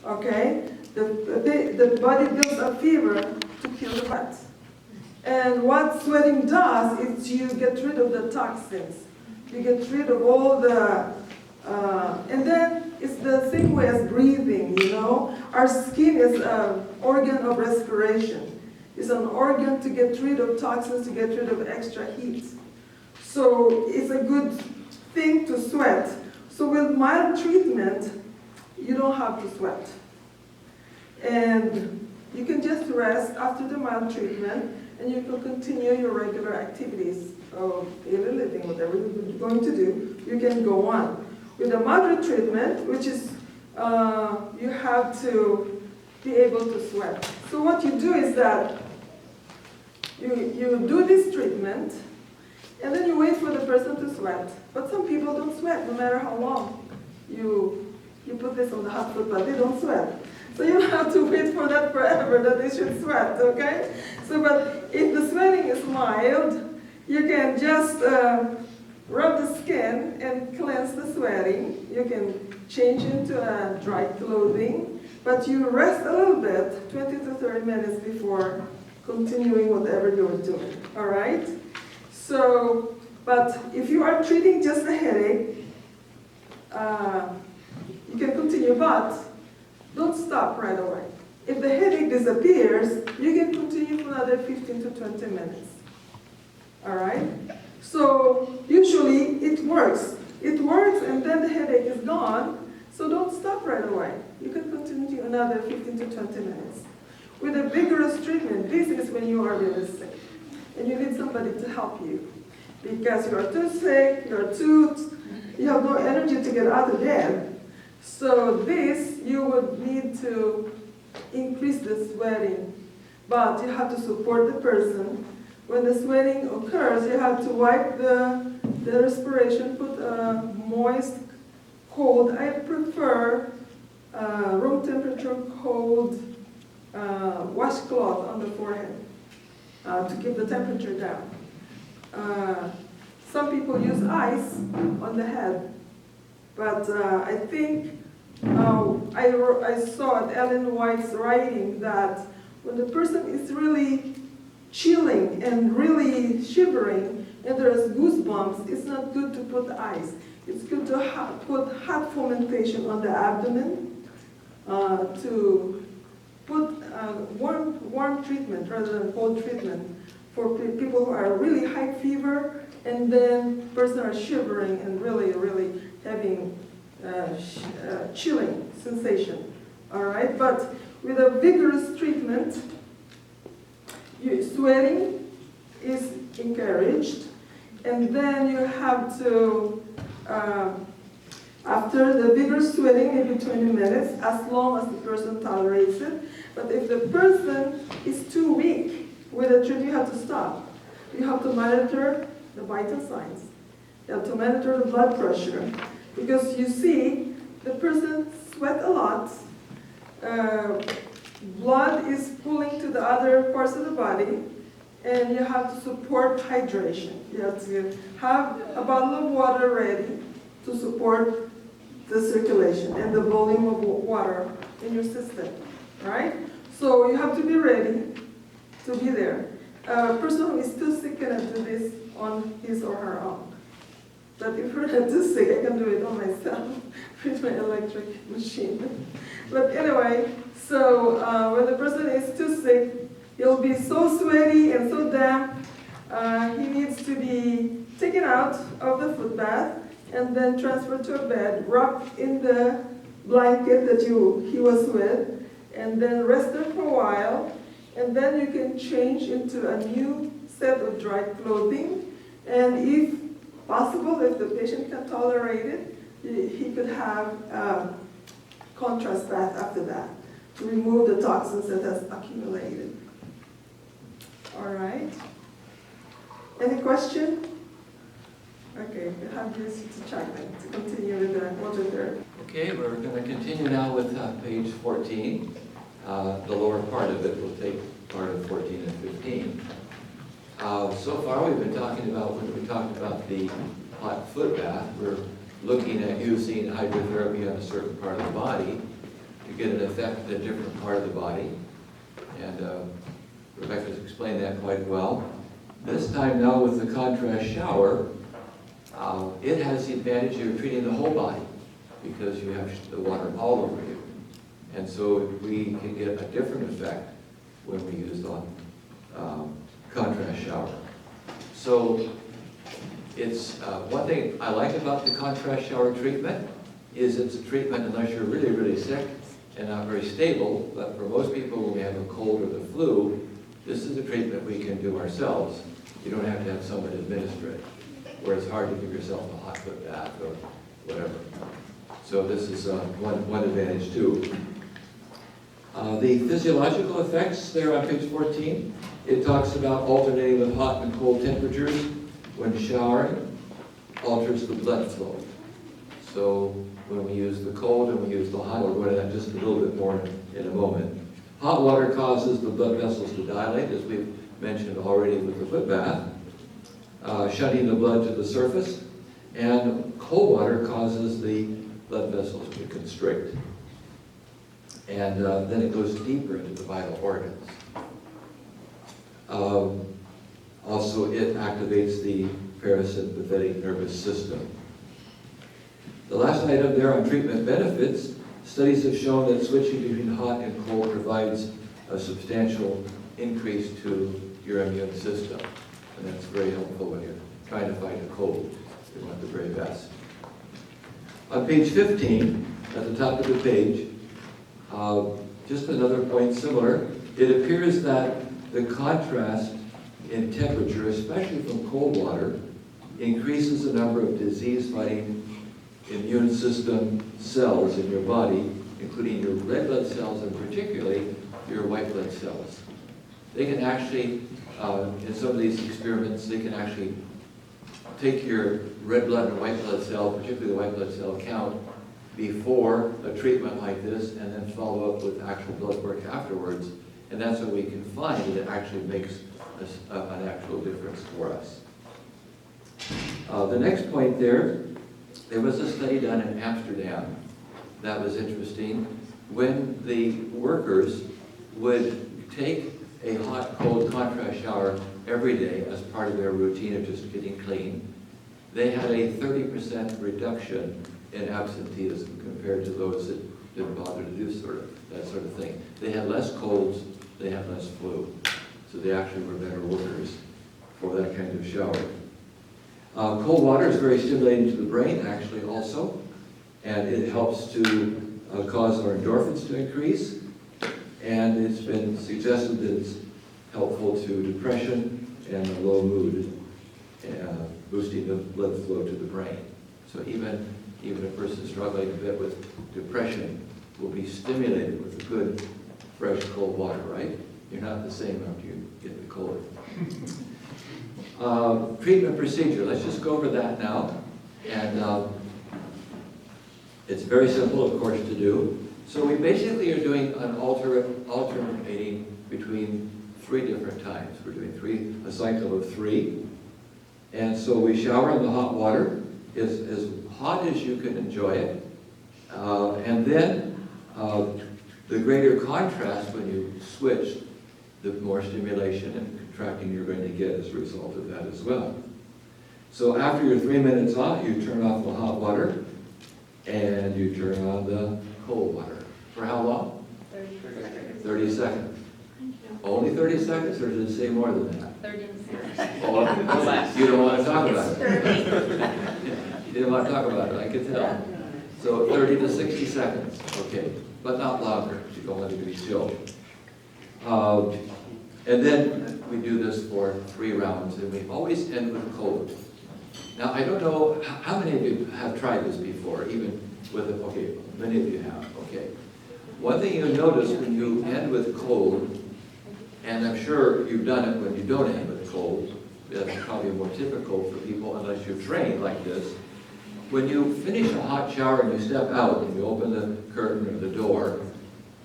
okay? The body builds up fever to kill the virus. And what sweating does is you get rid of the toxins. You get rid of all the, and then it's the same way as breathing, you know? Our skin is an organ of respiration. It's an organ to get rid of toxins, to get rid of extra heat. So it's a good thing to sweat. So with mild treatment, you don't have to sweat. And you can just rest after the mild treatment, and you can continue your regular activities of daily living, whatever you're going to do, you can go on. With the moderate treatment, which is you have to be able to sweat. So what you do is that you do this treatment, and then you wait for the person to sweat. But some people don't sweat, no matter how long you put this on the hot foot, but they don't sweat. So you don't have to wait for that forever, that they should sweat, okay? So, but if the sweating is mild, you can just rub the skin and cleanse the sweating. You can change into dry clothing, but you rest a little bit, 20 to 30 minutes before continuing whatever you're doing, all right? So, but if you are treating just a headache, you can continue, but don't stop right away. If the headache disappears, you can continue for another 15 to 20 minutes. All right? So usually it works. It works and then the headache is gone, so don't stop right away. You can continue another 15 to 20 minutes. With a vigorous treatment, this is when you are really sick. And you need somebody to help you. Because you are too sick, you have no energy to get out of bed. So this, you would need to increase the sweating. But you have to support the person. When the sweating occurs, you have to wipe the respiration, put a moist, cold, I prefer room temperature cold washcloth on the forehead to keep the temperature down. Some people use ice on the head, but I think I saw at Ellen White's writing that when the person is really chilling and really shivering and there's goosebumps, it's not good to put ice. It's good to put hot fomentation on the abdomen, to put warm treatment rather than cold treatment for people who are really high fever and then person are shivering and really, really having chilling sensation. All right, but with a vigorous treatment, sweating is encouraged, and then you have to, after the vigorous sweating, maybe 20 minutes, as long as the person tolerates it. But if the person is too weak with the treatment, you have to stop. You have to monitor the vital signs. You have to monitor the blood pressure. Because you see, the person sweat a lot, blood is pulling to the other parts of the body, and you have to support hydration. You have to have a bottle of water ready to support the circulation and the volume of water in your system, right? So you have to be ready to be there. A person who is too sick cannot do this on his or her own. But if you're not too sick, I can do it on myself with my electric machine. But anyway, so when the person is too sick, he'll be so sweaty and so damp, he needs to be taken out of the foot bath and then transferred to a bed, wrapped in the blanket that he was with, and then rest there for a while, and then you can change into a new set of dry clothing, and if possible, if the patient can tolerate it, he could have a contrast bath after that to remove the toxins that has accumulated. All right. Any question? Okay, we have this to check then, to continue with the water therapy. Okay, we're going to continue now with page 14. The lower part of it will take part of 14 and 15. So far we've been talking about, when we talked about the hot foot bath, we're looking at using hydrotherapy on a certain part of the body to get an effect in a different part of the body. And Rebecca's explained that quite well. This time now with the contrast shower, it has the advantage of treating the whole body because you have the water all over you. And so we can get a different effect when we use the contrast shower. So it's one thing I like about the contrast shower treatment is it's a treatment unless you're really, really sick and not very stable. But for most people, when we have a cold or the flu, this is a treatment we can do ourselves. You don't have to have someone administer it, where it's hard to give yourself a hot foot bath or whatever. So this is one advantage too. The physiological effects there on page 14, it talks about alternating with hot and cold temperatures when showering, alters the blood flow. So when we use the cold and we use the hot, we'll go into that just a little bit more in a moment. Hot water causes the blood vessels to dilate, as we've mentioned already with the foot bath, shutting the blood to the surface, and cold water causes the blood vessels to constrict. And then it goes deeper into the vital organs. Also, it activates the parasympathetic nervous system. The last item there on treatment benefits, studies have shown that switching between hot and cold provides a substantial increase to your immune system. And that's very helpful when you're trying to fight a cold. You want the very best. On page 15, at the top of the page, just another point similar. It appears that the contrast in temperature, especially from cold water, increases the number of disease-fighting immune system cells in your body, including your red blood cells and particularly your white blood cells. They can actually, in some of these experiments, they can actually take your red blood and white blood cell, particularly the white blood cell count, before a treatment like this, and then follow up with actual blood work afterwards. And that's when we can find that it actually makes an actual difference for us. The next point there was a study done in Amsterdam that was interesting. When the workers would take a hot-cold contrast shower every day as part of their routine of just getting clean, they had a 30% reduction in absenteeism compared to those that didn't bother to do that sort of thing. They had less colds, they had less flu. So they actually were better workers for that kind of shower. Cold water is very stimulating to the brain, actually, also. And it helps to cause our endorphins to increase. And it's been suggested that it's helpful to depression and a low mood, boosting the blood flow to the brain. So even a person struggling a bit with depression will be stimulated with good, fresh, cold water, right? You're not the same after you get the cold. Treatment procedure, let's just go over that now. And it's very simple, of course, to do. So we basically are doing an alternating between 3 different times. We're doing a cycle of 3. And so we shower in the hot water, as hot as you can enjoy it. And then the greater contrast when you switch, the more stimulation and contracting you're going to get as a result of that as well. So after your 3 minutes hot, you turn off the hot water and you turn on the cold water. For how long? 30 seconds. Only 30 seconds, or does it say more than that? 30 seconds. Oh, you don't want to talk about it. You didn't want to talk about it, I could tell. So 30 to 60 seconds, okay, but not longer. You don't want it to be chilled. And then we do this for 3 rounds, and we always end with cold. Now, I don't know, how many of you have tried this before, even with it? Okay, many of you have, okay. One thing you'll notice when you end with cold, and I'm sure you've done it when you don't end with cold, that's probably more typical for people unless you're trained like this. When you finish a hot shower and you step out and you open the curtain or the door,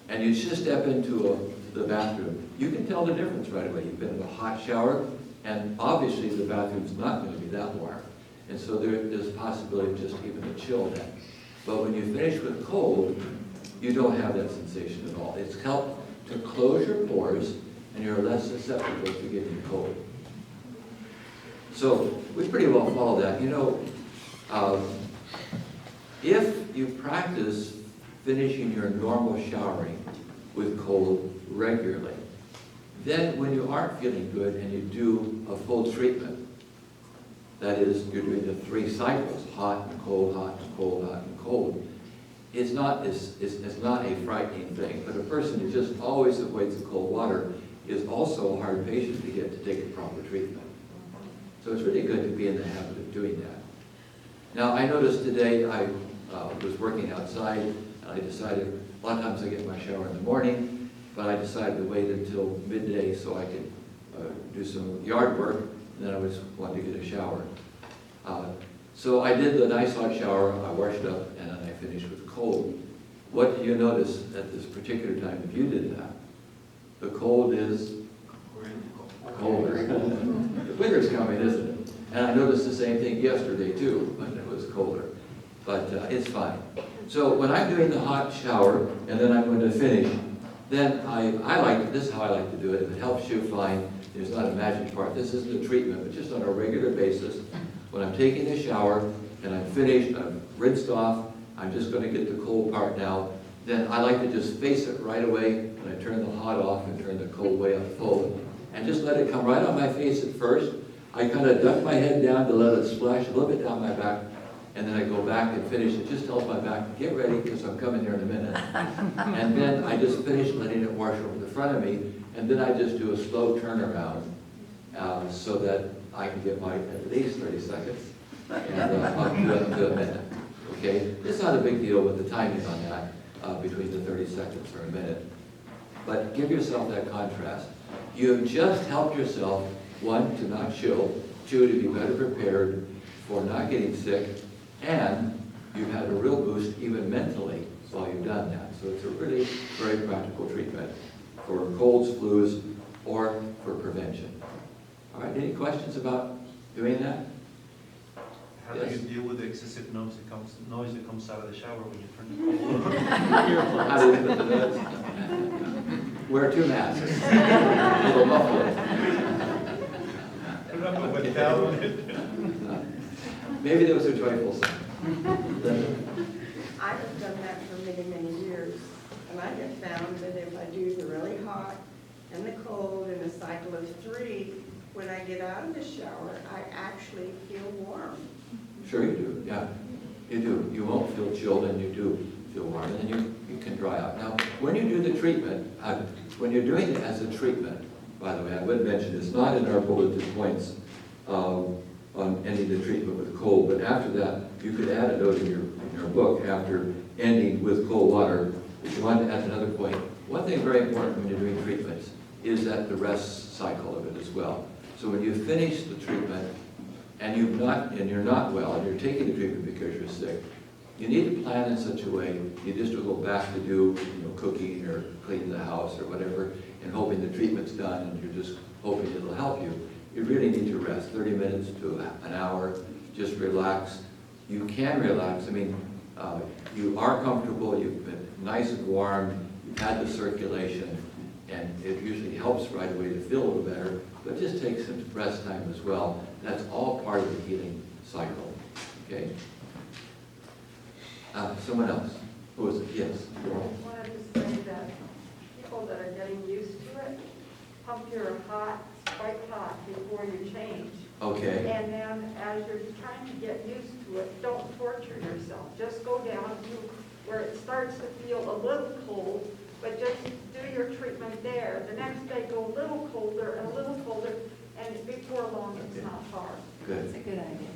and you just step into the bathroom, you can tell the difference right away. You've been in a hot shower, and obviously the bathroom's not going to be that warm. And so there's a possibility of just even a chill then. But when you finish with cold, you don't have that sensation at all. It's helped to close your pores, and you're less susceptible to getting cold. So we pretty well follow that. You know, if you practice finishing your normal showering with cold regularly, then when you aren't feeling good and you do a full treatment, that is, you're doing the 3 cycles, hot and cold, hot and cold, hot and cold, it's not a frightening thing. But a person who just always avoids the cold water is also a hard patient to get to take the proper treatment. So it's really good to be in the habit of doing that. Now, I noticed today I was working outside, and I decided, a lot of times I get my shower in the morning, but I decided to wait until midday so I could do some yard work, and then I wanted to get a shower. So I did the nice hot shower, I washed up, and then I finished with cold. What do you notice at this particular time if you did that? The cold is colder. The winter's coming, isn't it? And I noticed the same thing yesterday too, when it was colder. But it's fine. So when I'm doing the hot shower, and then I'm going to finish, then this is how I like to do it. If it helps you, fine. There's not a magic part. This isn't a treatment, but just on a regular basis. When I'm taking a shower, and I'm finished, I'm rinsed off, I'm just going to get the cold part now, then I like to just face it right away, and I turn the hot off and turn the cold way up full. And just let it come right on my face at first. I kind of duck my head down to let it splash a little bit down my back, and then I go back and finish. It just tells my back, get ready, because I'm coming there in a minute. And then I just finish letting it wash over the front of me, and then I just do a slow turnaround so that I can get my at least 30 seconds, and up to a minute. Okay? It's not a big deal with the timing on that, between the 30 seconds or a minute. But give yourself that contrast. You have just helped yourself, 1, to not chill, 2, to be better prepared for not getting sick, and you've had a real boost even mentally while you've done that. So it's a really very practical treatment for colds, flus, or for prevention. All right, any questions about doing that? How do Yes. you deal with the excessive noise that comes out of the shower when you turn the cold on? How do you put the notes? Wear 2 masks. Little muffler. Maybe those are joyful signs. I have done that for many, many years, and I have found that if I do the really hot and the cold in a cycle of 3, when I get out of the shower, I actually feel warm. Sure you do, yeah. You do. You won't feel chilled and you do feel warm, and then you can dry out. Now, when you do the treatment, when you're doing it as a treatment, by the way, I would mention it's not in our bulleted points on ending the treatment with cold, but after that, you could add a note in your book after ending with cold water. If you want to add another point, one thing very important when you're doing treatments is that the rest cycle of it as well. So when you finish the treatment and you're not well and you're taking the treatment because you're sick, you need to plan in such a way you just don't go back to do cooking or cleaning the house or whatever and hoping the treatment's done and you're just hoping it'll help you. You really need to rest 30 minutes to an hour, just relax. You can relax. I mean, you are comfortable, you've been nice and warm, you've had the circulation, and it usually helps right away to feel a little better, but just take some rest time as well. That's all part of the healing cycle, okay? Someone else? Who is it? Yes. I wanted to say that people that are getting used to it, pump your hot, quite hot before you change. Okay. And then as you're trying to get used to it, don't torture yourself. Just go down to where it starts to feel a little cold, but just do your treatment there. The next day go a little colder, and before long it's not hard. Good. That's a good idea.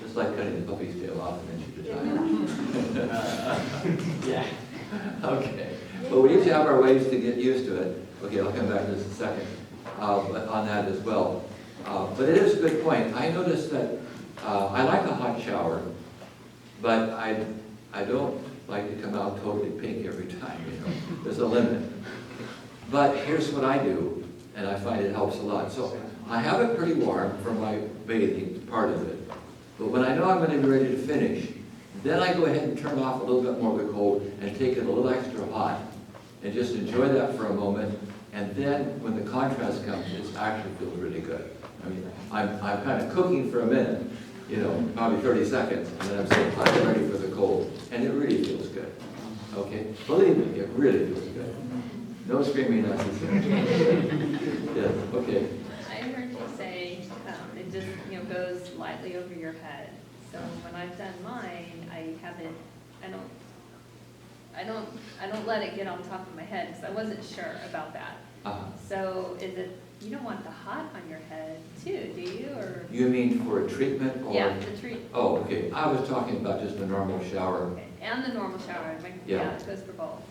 Just like cutting the puppy's tail off an inch at a time. Yeah. Okay. Well, we each have our ways to get used to it. Okay, I'll come back to this in a second on that as well. But it is a good point. I noticed that I like a hot shower, but I don't like to come out totally pink every time, There's a limit. But here's what I do, and I find it helps a lot. So I have it pretty warm for my bathing part of it. But when I know I'm going to be ready to finish, then I go ahead and turn off a little bit more of the cold and take it a little extra hot and just enjoy that for a moment. And then when the contrast comes, it actually feels really good. I mean, I'm kind of cooking for a minute, probably 30 seconds, and then I'm saying, I'm ready for the cold. And it really feels good. Okay? Believe me, it really feels good. No screaming necessary. Yes, okay. I heard you say it just goes lightly over your head. So when I've done mine, I have it. I don't let it get on top of my head because I wasn't sure about that. So is it? You don't want the hot on your head too, do you? Or you mean for a treatment or? Yeah, the treatment. Oh, okay. I was talking about just the normal shower. Okay. And the normal shower. Yeah, it goes for both.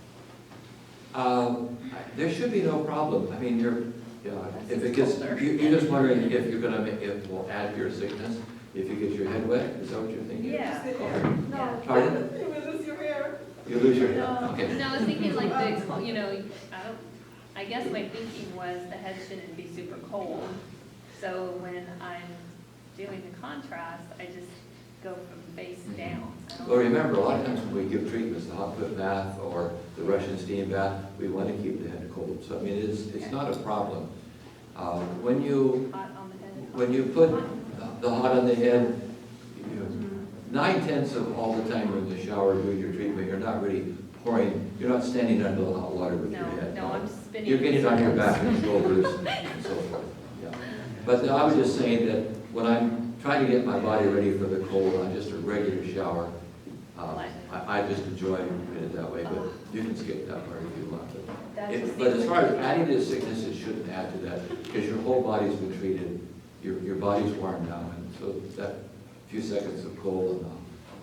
There should be no problem. I mean, if it gets, you're just wondering if you're going to make it will add to your sickness if you get your head wet. Is that what you're thinking? Yeah. No. Pardon? You will lose your hair. You lose your hair. No, Okay. no, I was thinking like I guess my thinking was the head shouldn't be super cold. So when I'm doing the contrast, I just go from face down. Well, remember, a lot of times when we give treatments, the hot foot bath or the Russian steam bath, we want to keep the head cold. So I mean, it's not a problem. When you Hot on the head. when you put the hot on the head, 9/10 of all the time you're in the shower doing your treatment, you're not really pouring. You're not standing under the hot water with your head. No, I'm spinning. You're getting on your back and shoulders and so forth. Yeah. But I was just saying that when I'm trying to get my body ready for the cold on just a regular shower, I just enjoy it that way. But you can skip that part if you want. But as far as adding to sickness, it shouldn't add to that because your whole body's been treated. Your body's warm now, and so that few seconds of cold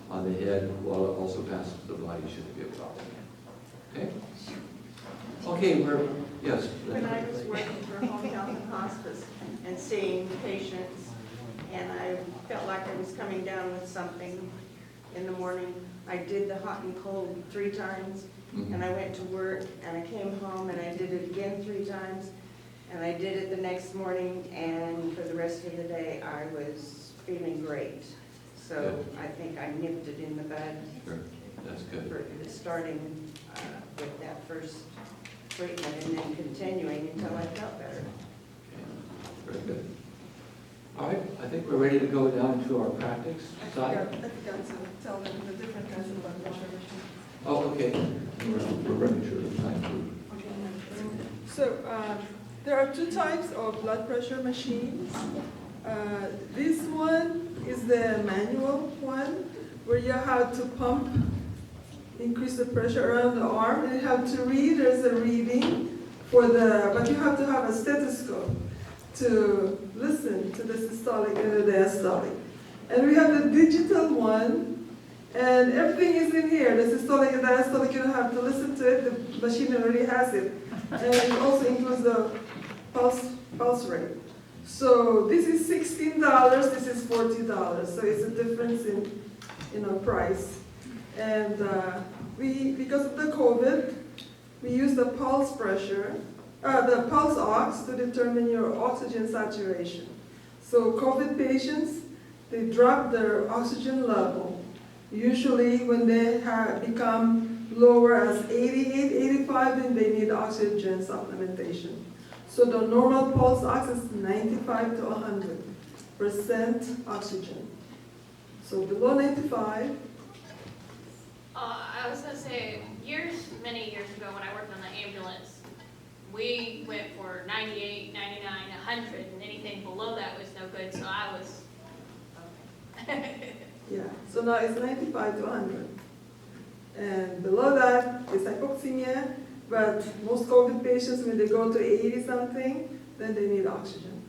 on the head while it also passes to the body shouldn't be a problem. Okay? Okay, yes. When I was working for home health and hospice and seeing patients, and I felt like I was coming down with something in the morning, I did the hot and cold 3 times, and I went to work, and I came home, and I did it again 3 times, and I did it the next morning, and for the rest of the day, I was feeling great. So So I think I nipped it in the bud Sure, that's good. for starting with that first treatment and then continuing until I felt better. Okay, very good. All right, I think we're ready to go down to our practice I side. forgot to tell them the different kinds of blood pressure machines. Oh, okay. We're running short of time too. So there are two types of blood pressure machines. This one is the manual one, where you have to pump, increase the pressure around the arm, and you have to read. There's a reading but you have to have a stethoscope to listen to the systolic and the diastolic. And we have the digital one, and everything is in here. The systolic and diastolic, you don't have to listen to it. The machine already has it. And it also includes the pulse rate. So this is $16, this is $40. So it's a difference in price. And because of the COVID, we use the pulse pressure, the pulse ox to determine your oxygen saturation. So COVID patients, they drop their oxygen level. Usually when they become lower as 88, 85, then they need oxygen supplementation. So the normal pulse ox is 95 to 100% oxygen. So below 95. I was gonna say, many years ago when I worked on the ambulance, we went for 98, 99, 100, and anything below that was no good, so I was, okay. Yeah, so now it's 95 to 100. And below that is hypoxemia, but most COVID patients, when they go to 80 something, then they need oxygen.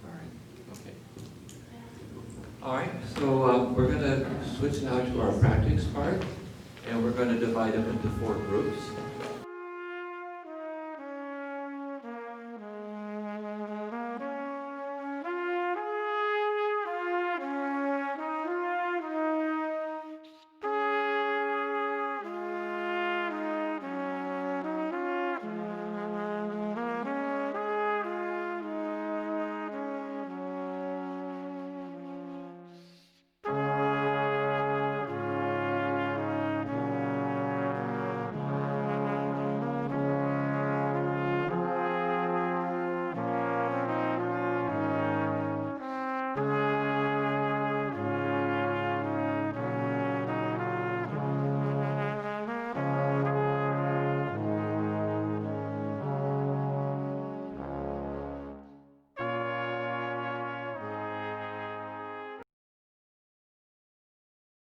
All right, okay. All right, so we're going to switch now to our practice part, and we're going to divide them into 4 groups.